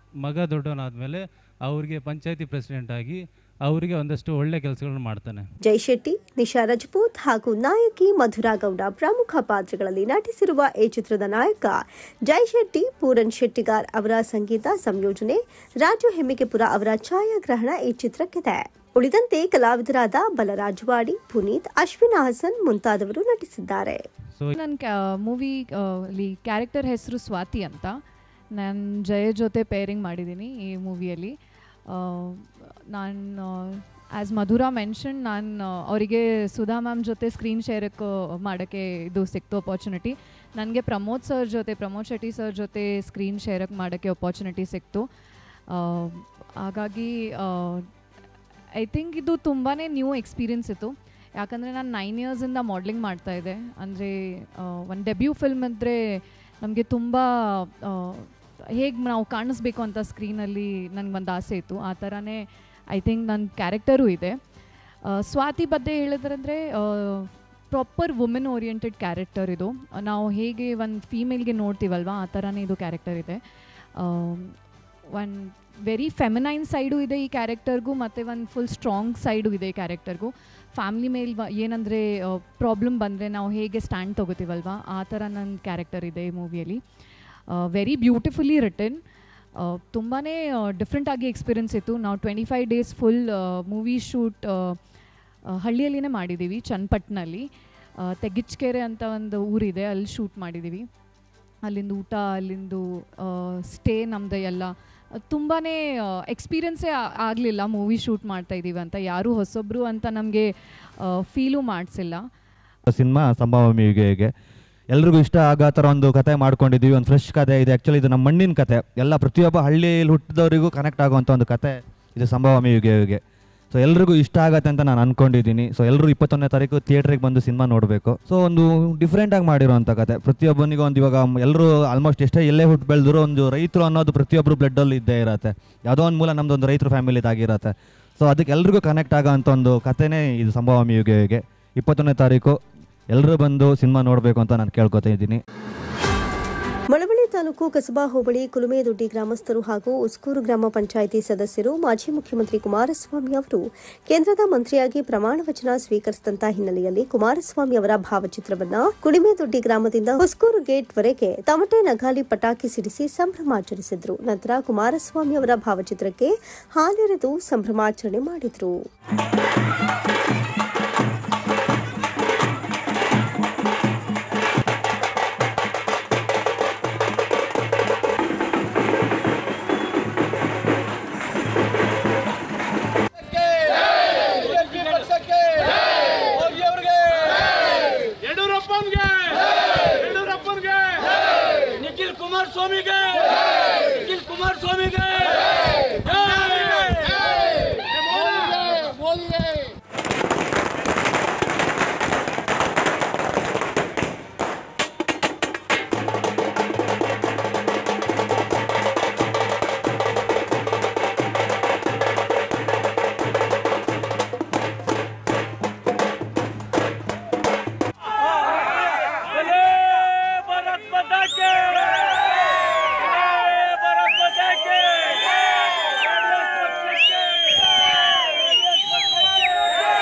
ಮಗ ದೊಡ್ಡವನಾದಮೇಲೆ ಆ ಊರಿಗೆ ಪಂಚಾಯತಿ ಪ್ರೆಸಿಡೆಂಟ್ ಆಗಿ ಅವರಿಗೆ ಒಂದಷ್ಟು ಒಳ್ಳೆ ಕೆಲಸಗಳನ್ನು ಮಾಡ್ತಾನೆ. ಜೈ ಶೆಟ್ಟಿ, ನಿಶಾ ರಜಪೂತ್ ಹಾಗೂ ನಾಯಕಿ ಮಧುರಾ ಗೌಡ ಪ್ರಮುಖ ಪಾತ್ರಗಳಲ್ಲಿ ನಟಿಸಿರುವ ಈ ಚಿತ್ರದ ನಾಯಕ ಜೈ ಶೆಟ್ಟಿ, ಪೂರನ್ ಶೆಟ್ಟಿಗಾರ್ ಅವರ ಸಂಗೀತ ಸಂಯೋಜನೆ, ರಾಜು ಹೆಮ್ಮಿಗೆಪುರ ಅವರ ಛಾಯಾಗ್ರಹಣ ಈ ಚಿತ್ರಕ್ಕಿದೆ. ಉಳಿದಂತೆ ಕಲಾವಿದರಾದ ಬಲರಾಜವಾಡಿ, ಪುನೀತ್, ಅಶ್ವಿನ್ ಹಾಸನ್ ಮುಂತಾದವರು ನಟಿಸಿದ್ದಾರೆ. ನನ್ನ ಮೂವಿ ಅಲ್ಲಿ ಕ್ಯಾರೆಕ್ಟರ್ ಹೆಸರು ಸ್ವಾತಿ ಅಂತ. ನಾನು ಜಯ ಜೊತೆ ಪೇರಿಂಗ್ ಮಾಡಿದ್ದೀನಿ ಈ ಮೂವಿಯಲ್ಲಿ. ನಾನು ಆ್ಯಸ್ ಮಧುರಾ ಮೆನ್ಷನ್, ನಾನು ಅವರಿಗೆ ಸುಧಾ ಮ್ಯಾಮ್ ಜೊತೆ ಸ್ಕ್ರೀನ್ ಶೇರಕ್ಕೆ ಮಾಡೋಕ್ಕೆ ಇದು ಸಿಕ್ತು ಅಪಾರ್ಚುನಿಟಿ. ನನಗೆ ಪ್ರಮೋದ್ ಶೆಟ್ಟಿ ಸರ್ ಜೊತೆ ಸ್ಕ್ರೀನ್ ಶೇರಕ್ಕೆ ಮಾಡೋಕ್ಕೆ ಅಪಾರ್ಚುನಿಟಿ ಸಿಕ್ತು. ಹಾಗಾಗಿ ಐ ಥಿಂಕ್ ಇದು ತುಂಬಾ ನ್ಯೂ ಎಕ್ಸ್ಪೀರಿಯನ್ಸ್ ಇತ್ತು. ಯಾಕಂದರೆ ನಾನು 9 ಇಯರ್ಸಿಂದ ಮಾಡಲಿಂಗ್ ಮಾಡ್ತಾಯಿದ್ದೆ. ಅಂದರೆ ಒಂದು ಡೆಬ್ಯೂ ಫಿಲ್ಮ್ ಇದ್ದರೆ ನಮಗೆ ತುಂಬ ಹೇಗೆ ನಾವು ಕಾಣಿಸ್ಬೇಕು ಅಂತ ಸ್ಕ್ರೀನಲ್ಲಿ ನನಗೊಂದು ಆಸೆ ಇತ್ತು. ಆ ಥರನೇ ಐ ಥಿಂಕ್ ನನ್ನ ಕ್ಯಾರೆಕ್ಟರು ಇದೆ. ಸ್ವಾತಿ ಬಗ್ಗೆ ಹೇಳಿದ್ರಂದರೆ ಪ್ರಾಪರ್ ವುಮೆನ್ ಓರಿಯೆಂಟೆಡ್ ಕ್ಯಾರೆಕ್ಟರ್ ಇದು. ನಾವು ಹೇಗೆ ಒಂದು ಫೀಮೇಲ್ಗೆ ನೋಡ್ತೀವಲ್ವ, ಆ ಥರನೇ ಇದು ಕ್ಯಾರೆಕ್ಟರ್ ಇದೆ. ಒಂದು ವೆರಿ ಫೆಮಿನೈನ್ ಸೈಡು ಇದೆ ಈ ಕ್ಯಾರೆಕ್ಟರ್ಗೂ, ಮತ್ತು ಒಂದು ಫುಲ್ ಸ್ಟ್ರಾಂಗ್ ಸೈಡು ಇದೆ ಈ ಕ್ಯಾರೆಕ್ಟರ್ಗೂ. ಫ್ಯಾಮ್ಲಿ ಮೇಲೆ ಏನಂದರೆ ಪ್ರಾಬ್ಲಮ್ ಬಂದರೆ ನಾವು ಹೇಗೆ ಸ್ಟ್ಯಾಂಡ್ ತೊಗೋತೀವಲ್ವ, ಆ ಥರ ನನ್ನ ಕ್ಯಾರೆಕ್ಟರ್ ಇದೆ ಈ ಮೂವಿಯಲ್ಲಿ. Very beautifully return. ತುಂಬಾ ಡಿಫ್ರೆಂಟಾಗಿ ಎಕ್ಸ್ಪೀರಿಯನ್ಸ್ ಇತ್ತು. ನಾವು 25 ಡೇಸ್ ಫುಲ್ ಮೂವಿ ಶೂಟ್ ಹಳ್ಳಿಯಲ್ಲಿನೇ ಮಾಡಿದ್ದೀವಿ. ಚನ್ನಪಟ್ಟಣಲ್ಲಿ ತೆಗಿಚ್ಕೆರೆ ಅಂತ ಒಂದು ಊರಿದೆ, ಅಲ್ಲಿ ಶೂಟ್ ಮಾಡಿದ್ದೀವಿ. ಅಲ್ಲಿಂದ ಊಟ, ಅಲ್ಲಿಂದು ಸ್ಟೇ ನಮ್ಮದು ಎಲ್ಲ ತುಂಬಾ ಎಕ್ಸ್ಪೀರಿಯನ್ಸೇ ಆಗಲಿಲ್ಲ ಮೂವಿ ಶೂಟ್ ಮಾಡ್ತಾ ಇದ್ದೀವಿ ಅಂತ, ಯಾರೂ ಹೊಸೊಬ್ಬರು ಅಂತ ನಮಗೆ ಫೀಲು ಮಾಡಿಸಿಲ್ಲ. ಸಿನಿಮಾ ಸಂಭಾವಮಿಗೆ ಎಲ್ರಿಗೂ ಇಷ್ಟ ಆಗೋ ಥರ ಒಂದು ಕತೆ ಮಾಡ್ಕೊಂಡಿದ್ದೀವಿ. ಒಂದು ಫ್ರೆಶ್ ಕತೆ ಇದೆ. ಆ್ಯಕ್ಚುಲಿ ಇದು ನಮ್ಮ ಮಣ್ಣಿನ ಕತೆ, ಎಲ್ಲ ಪ್ರತಿಯೊಬ್ಬ ಹಳ್ಳಿಯಲ್ಲಿ ಹುಟ್ಟಿದವರಿಗೂ ಕನೆಕ್ಟ್ ಆಗುವಂಥ ಒಂದು ಕತೆ ಇದು ಸಂಭಾವಮಿಗೆ. ಸೊ ಎಲ್ರಿಗೂ ಇಷ್ಟ ಆಗತ್ತೆ ಅಂತ ನಾನು ಅಂದ್ಕೊಂಡಿದ್ದೀನಿ. ಸೊ ಎಲ್ಲರೂ 21ನೇ ತಾರೀಕು ಥಿಯೇಟ್ರಿಗೆ ಬಂದು ಸಿನಿಮಾ ನೋಡಬೇಕು. ಸೊ ಒಂದು ಡಿಫ್ರೆಂಟಾಗಿ ಮಾಡಿರೋಂಥ ಕತೆ, ಪ್ರತಿಯೊಬ್ಬನಿಗೂ ಒಂದು ಇವಾಗ ಎಲ್ಲರೂ ಆಲ್ಮೋಸ್ಟ್ ಎಷ್ಟೇ ಎಲ್ಲೇ ಹುಟ್ಟು ಬೆಳೆದ್ರು ಒಂದು ರೈತರು ಅನ್ನೋದು ಪ್ರತಿಯೊಬ್ಬರು ಬ್ಲಡ್ಡಲ್ಲಿ ಇದ್ದೇ ಇರುತ್ತೆ. ಯಾವುದೋ ಒಂದು ಮೂಲ ನಮ್ಮದು ಒಂದು ರೈತರ ಫ್ಯಾಮಿಲಿದಾಗಿರುತ್ತೆ. ಸೊ ಅದಕ್ಕೆ ಎಲ್ರಿಗೂ ಕನೆಕ್ಟ್ ಆಗೋಂಥ ಒಂದು ಕತೆನೇ ಇದು ಸಂಭಾವಮಿಗೆ. 21ನೇ ತಾರೀಕು ಎಲ್ಲರೂ ಬಂದು ಸಿನಿಮಾ ನೋಡಬೇಕು ಅಂತ ನಾನು ಕೇಳ್ಕೊತಾ ಇದ್ದೀನಿ. ಮಳವಳ್ಳಿ ತಾಲೂಕು ಕಸಬಾ ಹೋಬಳಿ ಕುಲುಮೆದೊಡ್ಡಿ ಗ್ರಾಮಸ್ಥರು ಹಾಗೂ ಉಸ್ಕೂರು ಗ್ರಾಮ ಪಂಚಾಯಿತಿ ಸದಸ್ಯರು ಮಾಜಿ ಮುಖ್ಯಮಂತ್ರಿ ಕುಮಾರಸ್ವಾಮಿ ಅವರು ಕೇಂದ್ರದ ಮಂತ್ರಿಯಾಗಿ ಪ್ರಮಾಣ ವಚನ ಸ್ವೀಕರಿಸಿದಂತ ಹಿನ್ನೆಲೆಯಲ್ಲಿ ಕುಮಾರಸ್ವಾಮಿ ಅವರ ಭಾವಚಿತ್ರವನ್ನು ಕುಣಿಮೆದೊಡ್ಡಿ ಗ್ರಾಮದಿಂದ ಉಸ್ಕೂರು ಗೇಟ್ವರೆಗೆ ತಮಟೆ ನಗಾಲಿ ಪಟಾಕಿ ಸಿಡಿಸಿ ಸಂಭ್ರಮಾಚರಿಸಿದ್ರು. ನಂತರ ಕುಮಾರಸ್ವಾಮಿ ಅವರ ಭಾವಚಿತ್ರಕ್ಕೆ ಹಾಲೆರೆದು ಸಂಭ್ರಮಾಚರಣೆ ಮಾಡಿದ್ರು.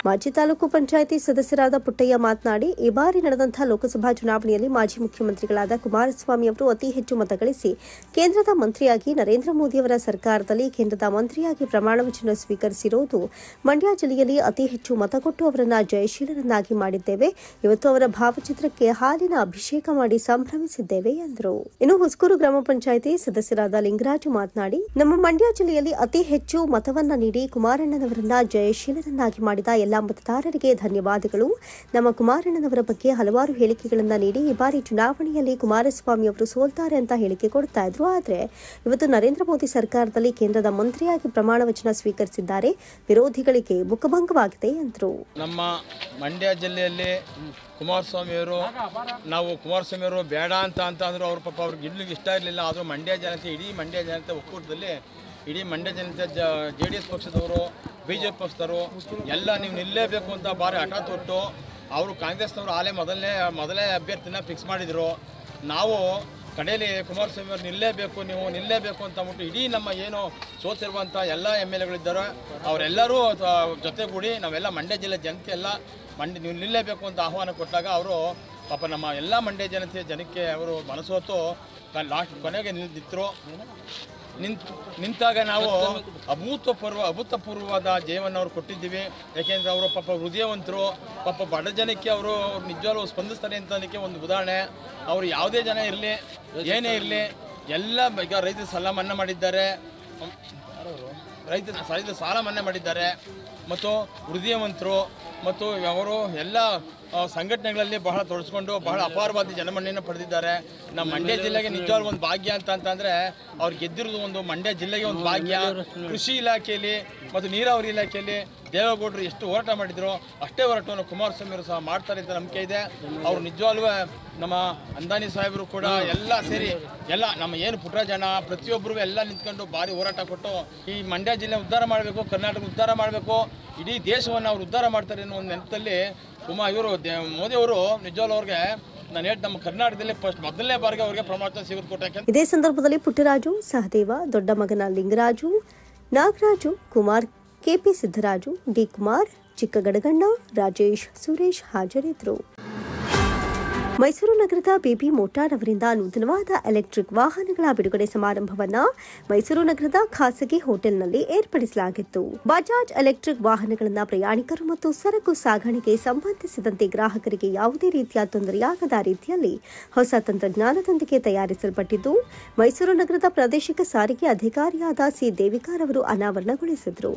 ಮಾಜಿ ತಾಲೂಕು ಪಂಚಾಯಿತಿ ಸದಸ್ಯರಾದ ಪುಟ್ಟಯ್ಯ ಮಾತನಾಡಿ, ಈ ಬಾರಿ ನಡೆದಂತಹ ಲೋಕಸಭಾ ಚುನಾವಣೆಯಲ್ಲಿ ಮಾಜಿ ಮುಖ್ಯಮಂತ್ರಿಗಳಾದ ಕುಮಾರಸ್ವಾಮಿ ಅವರು ಅತಿ ಹೆಚ್ಚು ಮತ ಗಳಿಸಿ ಕೇಂದ್ರದ ಮಂತ್ರಿಯಾಗಿ ನರೇಂದ್ರ ಮೋದಿಯವರ ಸರ್ಕಾರದಲ್ಲಿ ಕೇಂದ್ರದ ಮಂತ್ರಿಯಾಗಿ ಪ್ರಮಾಣ ವಚನ ಸ್ವೀಕರಿಸಿರುವುದು ಮಂಡ್ಯ ಜಿಲ್ಲೆಯಲ್ಲಿ ಅತಿ ಹೆಚ್ಚು ಮತ ಕೊಟ್ಟು ಅವರನ್ನ ಜಯಶೀಲರನ್ನಾಗಿ ಮಾಡಿದ್ದೇವೆ. ಇವತ್ತು ಅವರ ಭಾವಚಿತ್ರಕ್ಕೆ ಹಾಲಿನ ಅಭಿಷೇಕ ಮಾಡಿ ಸಂಭ್ರಮಿಸಿದ್ದೇವೆ ಎಂದರು. ಇನ್ನು ಹುಸ್ಕೂರು ಗ್ರಾಮ ಪಂಚಾಯಿತಿ ಸದಸ್ಯರಾದ ಲಿಂಗರಾಜು ಮಾತನಾಡಿ, ನಮ್ಮ ಮಂಡ್ಯ ಜಿಲ್ಲೆಯಲ್ಲಿ ಅತಿ ಹೆಚ್ಚು ಮತವನ್ನ ನೀಡಿ ಕುಮಾರಣ್ಣನವರನ್ನ ಜಯಶೀಲರನ್ನಾಗಿ ಮಾಡಿದ ಎಲ್ಲಾ ಮತದಾರರಿಗೆ ಧನ್ಯವಾದಗಳು. ನಮ್ಮ ಕುಮಾರಣ್ಣನವರ ಬಗ್ಗೆ ಹಲವಾರು ಹೇಳಿಕೆಗಳನ್ನ ನೀಡಿ ಈ ಬಾರಿ ಚುನಾವಣೆಯಲ್ಲಿ ಕುಮಾರಸ್ವಾಮಿ ಅವರು ಸೋಲ್ತಾರೆ ಅಂತ ಹೇಳಿಕೆ ಕೊಡ್ತಾ ಇದ್ರು. ಆದರೆ ಇವತ್ತು ನರೇಂದ್ರ ಮೋದಿ ಸರ್ಕಾರದಲ್ಲಿ ಕೇಂದ್ರದ ಮಂತ್ರಿಯಾಗಿ ಪ್ರಮಾಣ ವಚನ ಸ್ವೀಕರಿಸಿದ್ದಾರೆ. ವಿರೋಧಿಗಳಿಗೆ ಮುಖಭಂಗವಾಗಿದೆ ಎಂದರು. ನಮ್ಮ ಮಂಡ್ಯ ಜಿಲ್ಲೆಯಲ್ಲಿ ಕುಮಾರಸ್ವಾಮಿಯವರು, ನಾವು ಕುಮಾರಸ್ವಾಮಿಯವರು ಬೇಡ ಅಂತ ಅಂದ್ರು. ಅವ್ರ ಪಾಪ ಅವ್ರಿಗೆ ಇಡ್ಲಿಕ್ಕೆ ಇಷ್ಟ ಇರಲಿಲ್ಲ. ಆದರೂ ಮಂಡ್ಯ ಜನತೆ, ಇಡೀ ಮಂಡ್ಯ ಜನತೆ ಒಕ್ಕೂಟದಲ್ಲಿ ಇಡೀ ಮಂಡ್ಯ ಜನತೆ JDS ಪಕ್ಷದವರು, BJP ಪಕ್ಷದವರು ಎಲ್ಲ ನೀವು ನಿಲ್ಲೇಬೇಕು ಅಂತ ಭಾರಿ ಹಠ ತೊಟ್ಟು ಅವರು ಕಾಂಗ್ರೆಸ್ನವರು ಆಲೇ ಮೊದಲೇ ಅಭ್ಯರ್ಥಿನ ಫಿಕ್ಸ್ ಮಾಡಿದರು. ನಾವು ಕಡೆಯಲ್ಲಿ ಕುಮಾರಸ್ವಾಮಿ ಅವರು ನೀವು ನಿಲ್ಲೇಬೇಕು ಅಂತ ಅಂದ್ಬಿಟ್ಟು ಇಡೀ ನಮ್ಮ ಏನು ಸೋತಿರುವಂಥ ಎಲ್ಲ MLAಗಳಿದ್ದಾರೆ ಅವರೆಲ್ಲರೂ ಜೊತೆಗೂಡಿ ನಾವೆಲ್ಲ ಮಂಡ್ಯ ಜಿಲ್ಲೆ ಜನತೆ ಎಲ್ಲ ನೀವು ನಿಲ್ಲೇಬೇಕು ಅಂತ ಆಹ್ವಾನ ಕೊಟ್ಟಾಗ ಅವರು ಪಾಪ ನಮ್ಮ ಎಲ್ಲ ಮಂಡ್ಯ ಜನಕ್ಕೆ ಅವರು ಮನಸೋತು ಕೊನೆಗೆ ನಿಂತಾಗ ನಾವು ಅಭೂತಪೂರ್ವವಾದ ಜಯವನ್ನು ಅವ್ರು ಕೊಟ್ಟಿದ್ದೀವಿ. ಯಾಕೆಂದರೆ ಅವರು ಪಾಪ ಹೃದಯವಂತರು, ಪಾಪ ಬಡ ಜನಕ್ಕೆ ಅವರು ನಿಜವಾಗ್ಲೂ ಸ್ಪಂದಿಸ್ತಾರೆ ಅಂತದಕ್ಕೆ ಒಂದು ಉದಾಹರಣೆ. ಅವರು ಯಾವುದೇ ಜನ ಇರಲಿ, ಏನೇ ಇರಲಿ, ಎಲ್ಲ ಈಗ ರೈತರ ಸಾಲ ಮನ್ನಾ ಮಾಡಿದ್ದಾರೆ, ರೈತರ ಸಾಲ ಮನ್ನಾ ಮಾಡಿದ್ದಾರೆ. ಮತ್ತು ಹೃದಯವಂತರು ಮತ್ತು ಅವರು ಎಲ್ಲ ಸಂಘಟನೆಗಳಲ್ಲಿ ಬಹಳ ತೊಡಸ್ಕೊಂಡು ಬಹಳ ಅಪಾರವಾದ ಜನಮನ್ನಣೆಯನ್ನು ಪಡೆದಿದ್ದಾರೆ. ನಮ್ಮ ಮಂಡ್ಯ ಜಿಲ್ಲೆಗೆ ನಿಜವಾಗ್ಲೂ ಒಂದು ಭಾಗ್ಯ ಅಂತಂದರೆ ಅವ್ರು ಗೆದ್ದಿರೋದು ಒಂದು ಮಂಡ್ಯ ಜಿಲ್ಲೆಗೆ ಒಂದು ಭಾಗ್ಯ. ಕೃಷಿ ಇಲಾಖೆಯಲ್ಲಿ ಮತ್ತು ನೀರಾವರಿ ಇಲಾಖೆಯಲ್ಲಿ ದೇವೇಗೌಡರು ಎಷ್ಟು ಹೋರಾಟ ಮಾಡಿದ್ರು ಅಷ್ಟೇ ಹೋರಾಟವನ್ನು ಕುಮಾರಸ್ವಾಮಿ ಅವರು ಸಹ ಮಾಡ್ತಾರೆ ಅಂತ ನಂಬಿಕೆ ಇದೆ. ಅವರು ನಿಜವಾಗ್ಲೂ ನಮ್ಮ ಅಂದಾನಿ ಸಾಹೇಬರು ಕೂಡ ಎಲ್ಲ ಸೇರಿ ಎಲ್ಲ ನಮ್ಮ ಏನು ಪುಟ್ಟರಾಜಣ್ಣ ಪ್ರತಿಯೊಬ್ಬರು ಎಲ್ಲ ನಿಂತ್ಕೊಂಡು ಭಾರಿ ಹೋರಾಟ ಕೊಟ್ಟು ಈ ಮಂಡ್ಯ ಜಿಲ್ಲೆ ಉದ್ಧಾರ ಮಾಡಬೇಕು, ಕರ್ನಾಟಕ ಉದ್ಧಾರ ಮಾಡಬೇಕು, ಇಡೀ ದೇಶವನ್ನು ಅವರು ಉದ್ಧಾರ ಮಾಡ್ತಾರೆ ಅನ್ನೋ ಒಂದು ನೆನಪಲ್ಲಿ ಮೋದಿಯವರು ನಿಜವಾಗ್ಲೂ ಅವ್ರಿಗೆ ನಾನು ಹೇಳಿ ನಮ್ಮ ಕರ್ನಾಟಕದಲ್ಲಿ ಮೊದಲನೇ ಬಾರಿಗೆ ಅವರಿಗೆ ಪ್ರಮಾಣ ಸಿಗುತ್ತೆ. ಇದೇ ಸಂದರ್ಭದಲ್ಲಿ ಪುಟ್ಟರಾಜು, ಸಹದೇವ, ದೊಡ್ಡ ಮಗನ ಲಿಂಗರಾಜು, ನಾಗರಾಜು, ಕುಮಾರ್, KP ಸಿದ್ದರಾಜು, D ಕುಮಾರ್, ಚಿಕ್ಕಗಡಗಣ್ಣ, ರಾಜೇಶ್, ಸುರೇಶ್ ಹಾಜರಿದ್ದರು. ಮೈಸೂರು ನಗರದ ಬೇಬಿ ಮೋಟಾರ್ ಅವರಿಂದ ನೂತನವಾದ ಎಲೆಕ್ಟ್ರಿಕ್ ವಾಹನಗಳ ಬಿಡುಗಡೆ ಸಮಾರಂಭವನ್ನ ಮೈಸೂರು ನಗರದ ಖಾಸಗಿ ಹೋಟೆಲ್ನಲ್ಲಿ ಏರ್ಪಡಿಸಲಾಗಿತ್ತು. ಬಜಾಜ್ ಎಲೆಕ್ಟ್ರಿಕ್ ವಾಹನಗಳನ್ನು ಪ್ರಯಾಣಿಕರು ಮತ್ತು ಸರಕು ಸಾಗಣೆಗೆ ಸಂಬಂಧಿಸಿದಂತೆ ಗ್ರಾಹಕರಿಗೆ ಯಾವುದೇ ರೀತಿಯ ತೊಂದರೆಯಾಗದ ರೀತಿಯಲ್ಲಿ ಹೊಸ ತಂತ್ರಜ್ಞಾನದೊಂದಿಗೆ ತಯಾರಿಸಲ್ಪಟ್ಟಿದ್ದು, ಮೈಸೂರು ನಗರದ ಪ್ರಾದೇಶಿಕ ಸಾರಿಗೆ ಅಧಿಕಾರಿಯಾದ ಸಿ ದೇವಿಕಾರ್ ಅವರು ಅನಾವರಣಗೊಳಿಸಿದರು.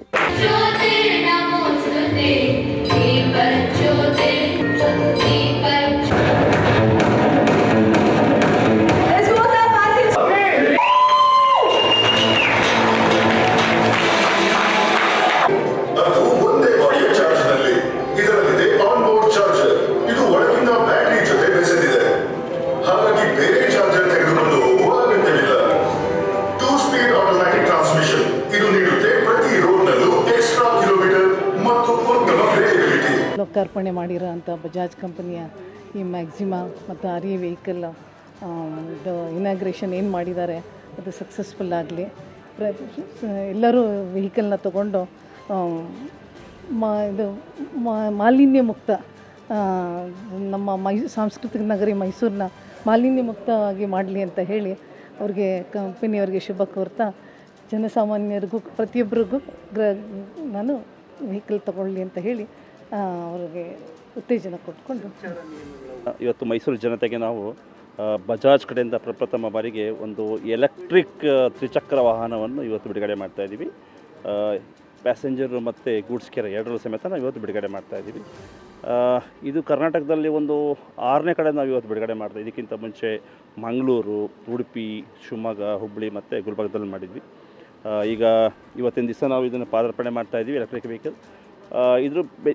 ಲೋಕಾರ್ಪಣೆ ಮಾಡಿರೋ ಅಂಥ ಬಜಾಜ್ ಕಂಪನಿಯ ಈ ಮ್ಯಾಕ್ಸಿಮಾ ಮತ್ತು ಆರ್ ಎ ವೆಹಿಕಲ್ ಇದು ಇನಾಗ್ರೇಷನ್ ಏನು ಮಾಡಿದ್ದಾರೆ ಅದು ಸಕ್ಸಸ್ಫುಲ್ ಆಗಲಿ. ಎಲ್ಲರೂ ವೆಹಿಕಲ್ನ ತಗೊಂಡು ಇದು ಮಾಲಿನ್ಯ ಮುಕ್ತ ನಮ್ಮ ಸಾಂಸ್ಕೃತಿಕ ನಗರಿ ಮೈಸೂರನ್ನ ಮಾಲಿನ್ಯ ಮುಕ್ತವಾಗಿ ಮಾಡಲಿ ಅಂತ ಹೇಳಿ ಅವ್ರಿಗೆ ಕಂಪನಿಯವ್ರಿಗೆ ಶುಭ ಕೋರ್ತಾ ಜನಸಾಮಾನ್ಯರಿಗೂ ಪ್ರತಿಯೊಬ್ಬರಿಗೂ ನಾನು ವೆಹಿಕಲ್ ತಗೊಳ್ಳಿ ಅಂತ ಹೇಳಿ ಅವ್ರಿಗೆ ಉತ್ತೇಜನ ಕೊಟ್ಕೊಂಡು ಇವತ್ತು ಮೈಸೂರು ಜನತೆಗೆ ನಾವು ಬಜಾಜ್ ಕಡೆಯಿಂದ ಪ್ರಪ್ರಥಮ ಬಾರಿಗೆ ಒಂದು ಎಲೆಕ್ಟ್ರಿಕ್ ತ್ರಿಚಕ್ರ ವಾಹನವನ್ನು ಇವತ್ತು ಬಿಡುಗಡೆ ಮಾಡ್ತಾಯಿದ್ದೀವಿ. ಪ್ಯಾಸೆಂಜರು ಮತ್ತು ಗೂಡ್ಸ್ ಕೇರ್ ಎರಡರೂ ಸಮೇತ ನಾವು ಇವತ್ತು ಬಿಡುಗಡೆ ಮಾಡ್ತಾಯಿದ್ದೀವಿ. ಇದು ಕರ್ನಾಟಕದಲ್ಲಿ ಒಂದು 6ನೇ ಕಡೆ ನಾವು ಇವತ್ತು ಬಿಡುಗಡೆ ಮಾಡ್ತಾ. ಇದಕ್ಕಿಂತ ಮುಂಚೆ ಮಂಗಳೂರು, ಉಡುಪಿ, ಶಿವಮೊಗ್ಗ, ಹುಬ್ಬಳ್ಳಿ ಮತ್ತು ಗುಲ್ಬರ್ಗದಲ್ಲಿ ಮಾಡಿದ್ವಿ. ಈಗ ಇವತ್ತಿನ ದಿವಸ ನಾವು ಇದನ್ನು ಪಾದಾರ್ಪಣೆ ಮಾಡ್ತಾಯಿದ್ದೀವಿ ಎಲೆಕ್ಟ್ರಿಕ್ ವೆಹಿಕಲ್.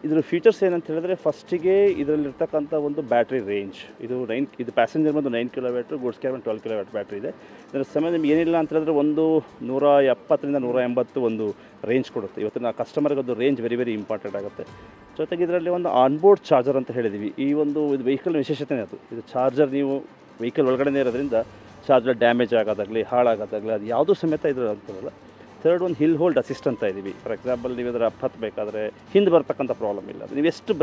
ಇದ್ರ ಫೀಚರ್ಸ್ ಏನಂತ ಹೇಳಿದ್ರೆ, ಫಸ್ಟಿಗೆ ಇದರಲ್ಲಿರ್ತಕ್ಕಂಥ ಒಂದು ಬ್ಯಾಟ್ರಿ ರೇಂಜ್ ಇದು ಪ್ಯಾಸೆಂಜರ್ ಬಂದು 9 kilometre, goods care 12 kilometre battery ಇದೆ. ಇದರ ಸಮಯ ನಿಮ್ಗೆ ಏನಿಲ್ಲ ಅಂತ ಹೇಳಿದ್ರೆ ಒಂದು 170ರಿಂದ 180 ಒಂದು ರೇಂಜ್ ಕೊಡುತ್ತೆ. ಇವತ್ತಿನ ಕಸ್ಟಮರ್ಗೆ ಅದು ರೇಂಜ್ ವೆರಿ ವೆರಿ ಇಂಪಾರ್ಟೆಂಟ್ ಆಗುತ್ತೆ. ಜೊತೆಗೆ ಇದರಲ್ಲಿ ಒಂದು ಆನ್ಬೋರ್ಡ್ ಚಾರ್ಜರ್ ಅಂತ ಹೇಳಿದ್ದೀವಿ. ಈ ಒಂದು ಇದು ವೆಹಿಕಲ್ ವಿಶೇಷತೆನೇ ಅದು. ಇದು ಚಾರ್ಜರ್ ನೀವು ವೆಹಿಕಲ್ ಒಳಗಡೆ ಇರೋದ್ರಿಂದ ಚಾರ್ಜರ್ ಡ್ಯಾಮೇಜ್ ಆಗೋದಾಗಲಿ ಹಾಳಾಗೋದಾಗಲಿ ಅದು ಯಾವುದೂ ಸಮೇತ ಇದ್ರ ಅಂತಲ್ಲ. ಥರ್ಡ್ ಒಂದು ಹಿಲ್ ಹೋಲ್ಡ್ ಅಸಿಸ್ಟ್ ಅಂತ ಇದ್ದೀವಿ. ಫಾರ್ ಎಕ್ಸಾಂಪಲ್ ನೀವು ಇದರ ಹತ್ತಬೇಕಾದ್ರೆ ಹಿಂದೆ ಬರ್ತಕ್ಕಂಥ ಪ್ರಾಬ್ಲಮ್ ಇಲ್ಲ. ನೀವು ಎಷ್ಟು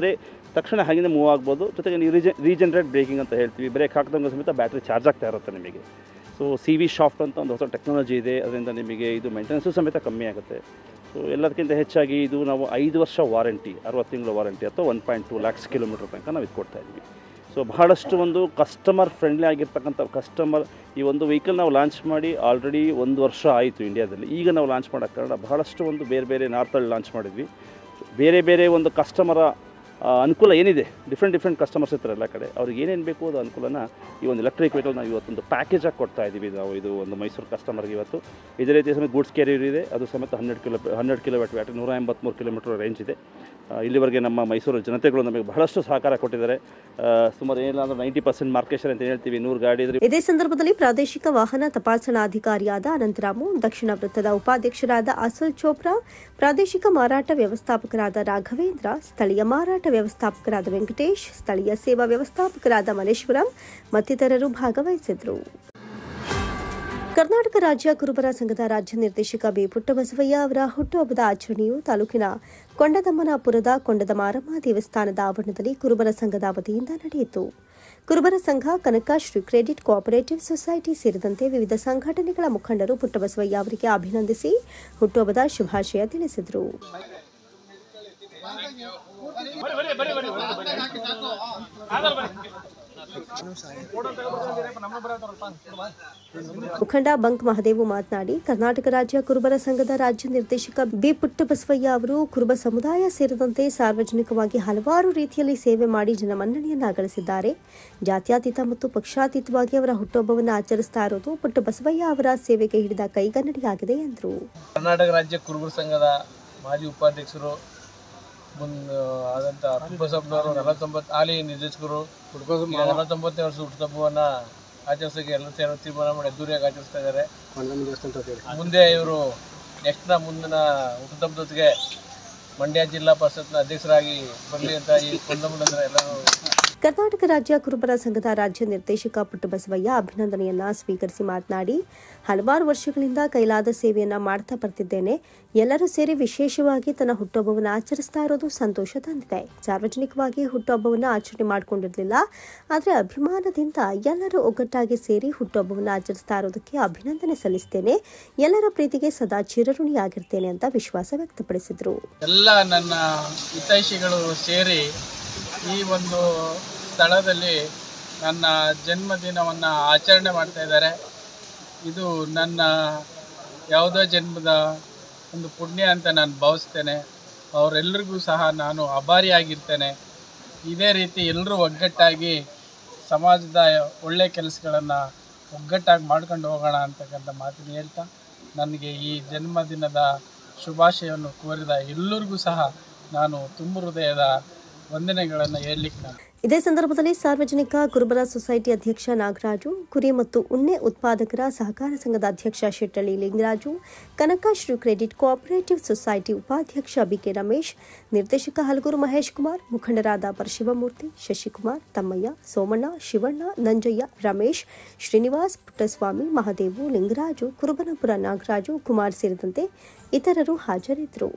ತಕ್ಷಣ ಹಾಗೆ ಮೂವ್ ಆಗ್ಬೋದು. ಜೊತೆಗೆ ನೀವು ರೀಜನರೇಟ್ ಬ್ರೇಕಿಂಗ್ ಅಂತ ಹೇಳ್ತೀವಿ. ಬ್ರೇಕ್ ಹಾಕಿದಂಗೆ ಸಮೇತ ಬ್ಯಾಟ್ರಿ ಚಾರ್ಜ್ ಆಗ್ತಾ ಇರುತ್ತೆ ನಿಮಗೆ. ಸೊ CV ಶಾಫ್ಟ್ ಅಂತ ಒಂದು ಹೊಸ ಟೆಕ್ನಾಲಜಿ ಇದೆ. ಅದರಿಂದ ನಿಮಗೆ ಇದು ಮೇಂಟೆನೆನ್ಸು ಸಮೇತ ಕಮ್ಮಿ ಆಗುತ್ತೆ. ಸೊ ಎಲ್ಲದಕ್ಕಿಂತ ಹೆಚ್ಚಾಗಿ ಇದು ನಾವು 5 ವರ್ಷ ವಾರಂಟಿ, 60 ತಿಂಗಳ ವಾರಂಟಿ ಅಥವಾ 1.2 lakhs ಕಿಲೋಮೀಟರ್ ತನಕ ನಾವು ಇದು ಕೊಡ್ತಾ ಇದ್ವಿ. ಸೊ ಬಹಳಷ್ಟು ಒಂದು ಕಸ್ಟಮರ್ ಫ್ರೆಂಡ್ಲಿ ಆಗಿರ್ತಕ್ಕಂಥ ಈ ಒಂದು ವೆಹಿಕಲ್ ನಾವು ಲಾಂಚ್ ಮಾಡಿ ಆಲ್ರೆಡಿ 1 ವರ್ಷ ಆಯಿತು ಇಂಡಿಯಾದಲ್ಲಿ. ಈಗ ನಾವು ಲಾಂಚ್ ಮಾಡೋಕ್ಕೆ ಕಾರಣ ಬಹಳಷ್ಟು ಒಂದು ಬೇರೆ ನಾರ್ತಲ್ಲಿ ಲಾಂಚ್ ಮಾಡಿದ್ವಿ. ಬೇರೆ ಒಂದು ಕಸ್ಟಮರ ಅನುಕೂಲ ಏನಿದೆ, ಡಿಫ್ರೆಂಟ್ ಕಸ್ಟಮರ್ಸ್ ಇರ್ತಾರೆ ಎಲ್ಲ ಕಡೆ, ಅವ್ರಿಗೆ ಏನೇನು ಬೇಕು ಅದು ಅನುಕೂಲನ ಈ ಒಂದು ಎಲೆಕ್ಟ್ರಿಕ್ ವೆಹಿಕಲ್ ನಾವು ಇವತ್ತೊಂದು ಪ್ಯಾಕೇಜಾಗಿ ಕೊಡ್ತಾ ಇದ್ದೀವಿ ನಾವು. ಇದು ಒಂದು ಮೈಸೂರು ಕಸ್ಟಮರ್ಗೆ ಇವತ್ತು ಇದೇ ರೀತಿ ಸಮೇತ ಗೂಡ್ಸ್ ಕ್ಯಾರಿಯರ್ ಇದೆ. ಅದು ಸಮೇತ 100 ಕಿಲೋಮೀಟರ್ ಬ್ಯಾಟ್ರಿ, 183 ಕಿಲೋಮೀಟರ್ ರೇಂಜ್ ಇದೆ. ಇಲ್ಲಿವರೆಗೆ ನಮ್ಮ ಮೈಸೂರು ಜನತೆಗಳು ನಮಗೆ ಬಹಳಷ್ಟು ಸಹಕಾರ ಕೊಟ್ಟಿದ್ದಾರೆ. ಸುಮಾರು ಏನಿಲ್ಲ ಅಂದ್ರೆ 90% ಮಾರ್ಕೆಟ್ ಶೇರ್ ಅಂತ ಹೇಳ್ತೀವಿ. 100 ಗಾಡಿ ಇದ್ರೆ. ಇದೇ ಸಂದರ್ಭದಲ್ಲಿ ಪ್ರಾದೇಶಿಕ ವಾಹನ ತಪಾಸಣಾಧಿಕಾರಿಯಾದ ಅನಂತರಾಮು, ದಕ್ಷಿಣ ವೃತ್ತದ ಉಪಾಧ್ಯಕ್ಷರಾದ ಅಸುಲ್ ಚೋಪ್ರಾ, ಪ್ರಾದೇಶಿಕ ಮಾರಾಟ ವ್ಯವಸ್ಥಾಪಕರಾದ ರಾಘವೇಂದ್ರ, ಸ್ಥಳೀಯ ಮಾರಾಟ ವ್ಯವಸ್ಥಾಪಕರಾದ ವೆಂಕಟೇಶ್, ಸ್ಥಳೀಯ ಸೇವಾ ವ್ಯವಸ್ಥಾಪಕರಾದ ಮಲೇಶ್ವರಂ ಮತ್ತಿತರರು ಭಾಗವಹಿಸಿದ್ರು. ಕರ್ನಾಟಕ ರಾಜ್ಯ ಕುರುಬರ ಸಂಘದ ರಾಜ್ಯ ನಿರ್ದೇಶಕ ಬಿ ಪುಟ್ಟಬಸವಯ್ಯ ಅವರ ಹುಟ್ಟುಹಬ್ಬದ ಆಚರಣೆಯು ತಾಲೂಕಿನ ಕೊಂಡದಮ್ಮನಾಪುರದ ಕೊಂಡದ ಮಾರಮ್ಮ ದೇವಸ್ಥಾನದ ಆವರಣದಲ್ಲಿ ಕುರುಬರ ಸಂಘದ ವತಿಯಿಂದ ನಡೆಯಿತು. ಕುರುಬರ ಸಂಘ, ಕನಕಶ್ರೀ ಕ್ರೆಡಿಟ್ ಕೋಆಪರೇಟಿವ್ ಸೊಸೈಟಿ ಸೇರಿದಂತೆ ವಿವಿಧ ಸಂಘಟನೆಗಳ ಮುಖಂಡರು ಪುಟ್ಟಬಸವಯ್ಯ ಅವರಿಗೆ ಅಭಿನಂದಿಸಿ ಹುಟ್ಟುಹಬ್ಬದ ಶುಭಾಶಯ ತಿಳಿಸಿದರು. ಮುಖಂಡ ಬಂಕ್ ಮಹದೇವು ಮಾತನಾಡಿ, ಕರ್ನಾಟಕ ರಾಜ್ಯ ಕುರುಬರ ಸಂಘದ ರಾಜ್ಯ ನಿರ್ದೇಶಕ ಬಿ ಪುಟ್ಟಬಸವಯ್ಯ ಅವರು ಕುರುಬ ಸಮುದಾಯ ಸೇರಿದಂತೆ ಸಾರ್ವಜನಿಕವಾಗಿ ಹಲವಾರು ರೀತಿಯಲ್ಲಿ ಸೇವೆ ಮಾಡಿ ಜನಮನ್ನಣೆಯನ್ನ ಗಳಿಸಿದ್ದಾರೆ. ಜಾತ್ಯತೀತ ಮತ್ತು ಪಕ್ಷಾತೀತವಾಗಿ ಅವರ ಹುಟ್ಟುಹಬ್ಬವನ್ನು ಆಚರಿಸ್ತಾ ಇರೋದು ಪುಟ್ಟಬಸವಯ್ಯ ಅವರ ಸೇವೆಗೆ ಹಿಡಿದ ಕೈಗನ್ನಡಿಯಾಗಿದೆ ಎಂದರು. ಕರ್ನಾಟಕ ರಾಜ್ಯ ಕುರುಬರ ಸಂಘದ ಮಾಜಿ ಉಪಾಧ್ಯಕ್ಷರು ಆದಂಥ ಬಸಪ್ಪನವರು 49 ಹಾಲಿ ನಿರ್ದೇಶಕರು 49ನೇ ವರ್ಷದ ಹುಟ್ಟುಹಬ್ಬವನ್ನು ಆಚರಿಸೋಕೆ ಎಲ್ಲ ಸೇರೋ ತೀರ್ಮಾನ ಮಾಡಿ ಅದ್ದೂರಿಯಾಗಿ ಆಚರಿಸ್ತಾ ಇದ್ದಾರೆ. ಮುಂದೆ ಇವರು ಮುಂದಿನ ಹುಟ್ಟುಹಬ್ಬದೊತ್ತಿಗೆ ಮಂಡ್ಯ ಜಿಲ್ಲಾ ಪರಿಷತ್ನ ಅಧ್ಯಕ್ಷರಾಗಿ ಬರಲಿ ಅಂತ ಈ ಕೊಂಡಮ್ಮನಂದ್ರೆ ಎಲ್ಲರೂ ಕರ್ನಾಟಕ ರಾಜ್ಯ ಕುರುಬರ ಸಂಘದ ರಾಜ್ಯ ನಿರ್ದೇಶಕ ಪುಟ್ಟಬಸವಯ್ಯ ಅಭಿನಂದನೆಯನ್ನ ಸ್ವೀಕರಿಸಿ ಮಾತನಾಡಿ, ಹಲವಾರು ವರ್ಷಗಳಿಂದ ಕೈಲಾದ ಸೇವೆಯನ್ನ ಮಾಡ್ತಾ ಬರ್ತಿದ್ದೇನೆ. ಎಲ್ಲರೂ ಸೇರಿ ವಿಶೇಷವಾಗಿ ತನ್ನ ಹುಟ್ಟುಹಬ್ಬವನ್ನು ಆಚರಿಸ್ತಾ ಇರೋದು ಸಂತೋಷ ತಂದಿದೆ. ಸಾರ್ವಜನಿಕವಾಗಿ ಹುಟ್ಟುಹಬ್ಬವನ್ನು ಆಚರಣೆ ಮಾಡಿಕೊಂಡಿರಲಿಲ್ಲ, ಆದರೆ ಅಭಿಮಾನದಿಂದ ಎಲ್ಲರೂ ಒಗ್ಗಟ್ಟಾಗಿ ಸೇರಿ ಹುಟ್ಟುಹಬ್ಬವನ್ನು ಆಚರಿಸ್ತಾ ಇರೋದಕ್ಕೆ ಅಭಿನಂದನೆ ಸಲ್ಲಿಸುತ್ತೇನೆ. ಎಲ್ಲರ ಪ್ರೀತಿಗೆ ಸದಾ ಚಿರಋಣಿಯಾಗಿರ್ತೇನೆ ಅಂತ ವಿಶ್ವಾಸ ವ್ಯಕ್ತಪಡಿಸಿದರು. ಎಲ್ಲ ನನ್ನ ಹಿತೈಷಿಗಳು ಸೇರಿ ಈ ಒಂದು ಸ್ಥಳದಲ್ಲಿ ನನ್ನ ಜನ್ಮದಿನವನ್ನು ಆಚರಣೆ ಮಾಡ್ತಾ ಇದ್ದಾರೆ. ಇದು ನನ್ನ ಯಾವುದೋ ಜನ್ಮದ ಒಂದು ಪುಣ್ಯ ಅಂತ ನಾನು ಭಾವಿಸ್ತೇನೆ. ಅವರೆಲ್ಲರಿಗೂ ಸಹ ನಾನು ಆಭಾರಿಯಾಗಿರ್ತೇನೆ. ಇದೇ ರೀತಿ ಎಲ್ಲರೂ ಒಗ್ಗಟ್ಟಾಗಿ ಸಮಾಜದ ಒಳ್ಳೆಯ ಕೆಲಸಗಳನ್ನು ಒಗ್ಗಟ್ಟಾಗಿ ಮಾಡ್ಕೊಂಡು ಹೋಗೋಣ ಅಂತಕ್ಕಂಥ ಮಾತನ್ನು ಹೇಳ್ತಾ, ನನಗೆ ಈ ಜನ್ಮದಿನದ ಶುಭಾಶಯವನ್ನು ಕೋರಿದ ಎಲ್ಲರಿಗೂ ಸಹ ನಾನು ತುಂಬ ಹೃದಯದ ವಂದನೆಗಳನ್ನು ಹೇಳಲಿಕ್ಕೆ ನಾನು. ಇದೇ ಸಂದರ್ಭದಲ್ಲಿ ಸಾರ್ವಜನಿಕ ಕುರುಬರ ಸೊಸೈಟಿ ಅಧ್ಯಕ್ಷ ನಾಗರಾಜು, ಕುರಿ ಮತ್ತು ಉಣ್ಣೆ ಉತ್ಪಾದಕರ ಸಹಕಾರ ಸಂಘದ ಅಧ್ಯಕ್ಷ Shettahalli Lingaraju, Kanakashree credit cooperative society ಉಪಾಧ್ಯಕ್ಷ ಬಿಕೆ ರಮೇಶ್, ನಿರ್ದೇಶಕ ಹಲಗೂರು ಮಹೇಶ್ ಕುಮಾರ್, ಮುಖಂಡರಾದ ಪರಶಿವಮೂರ್ತಿ, ಶಶಿಕುಮಾರ್, ತಮ್ಮಯ್ಯ, ಸೋಮಣ್ಣ, ಶಿವಣ್ಣ, ನಂಜಯ್ಯ, ರಮೇಶ್, ಶ್ರೀನಿವಾಸ್, ಪುಟ್ಟಸ್ವಾಮಿ, ಮಹದೇವು, ಲಿಂಗರಾಜು, ಕುರುಬನಪುರ ನಾಗರಾಜು, ಕುಮಾರ್ ಸೇರಿದಂತೆ ಇತರರು ಹಾಜರಿದ್ದರು.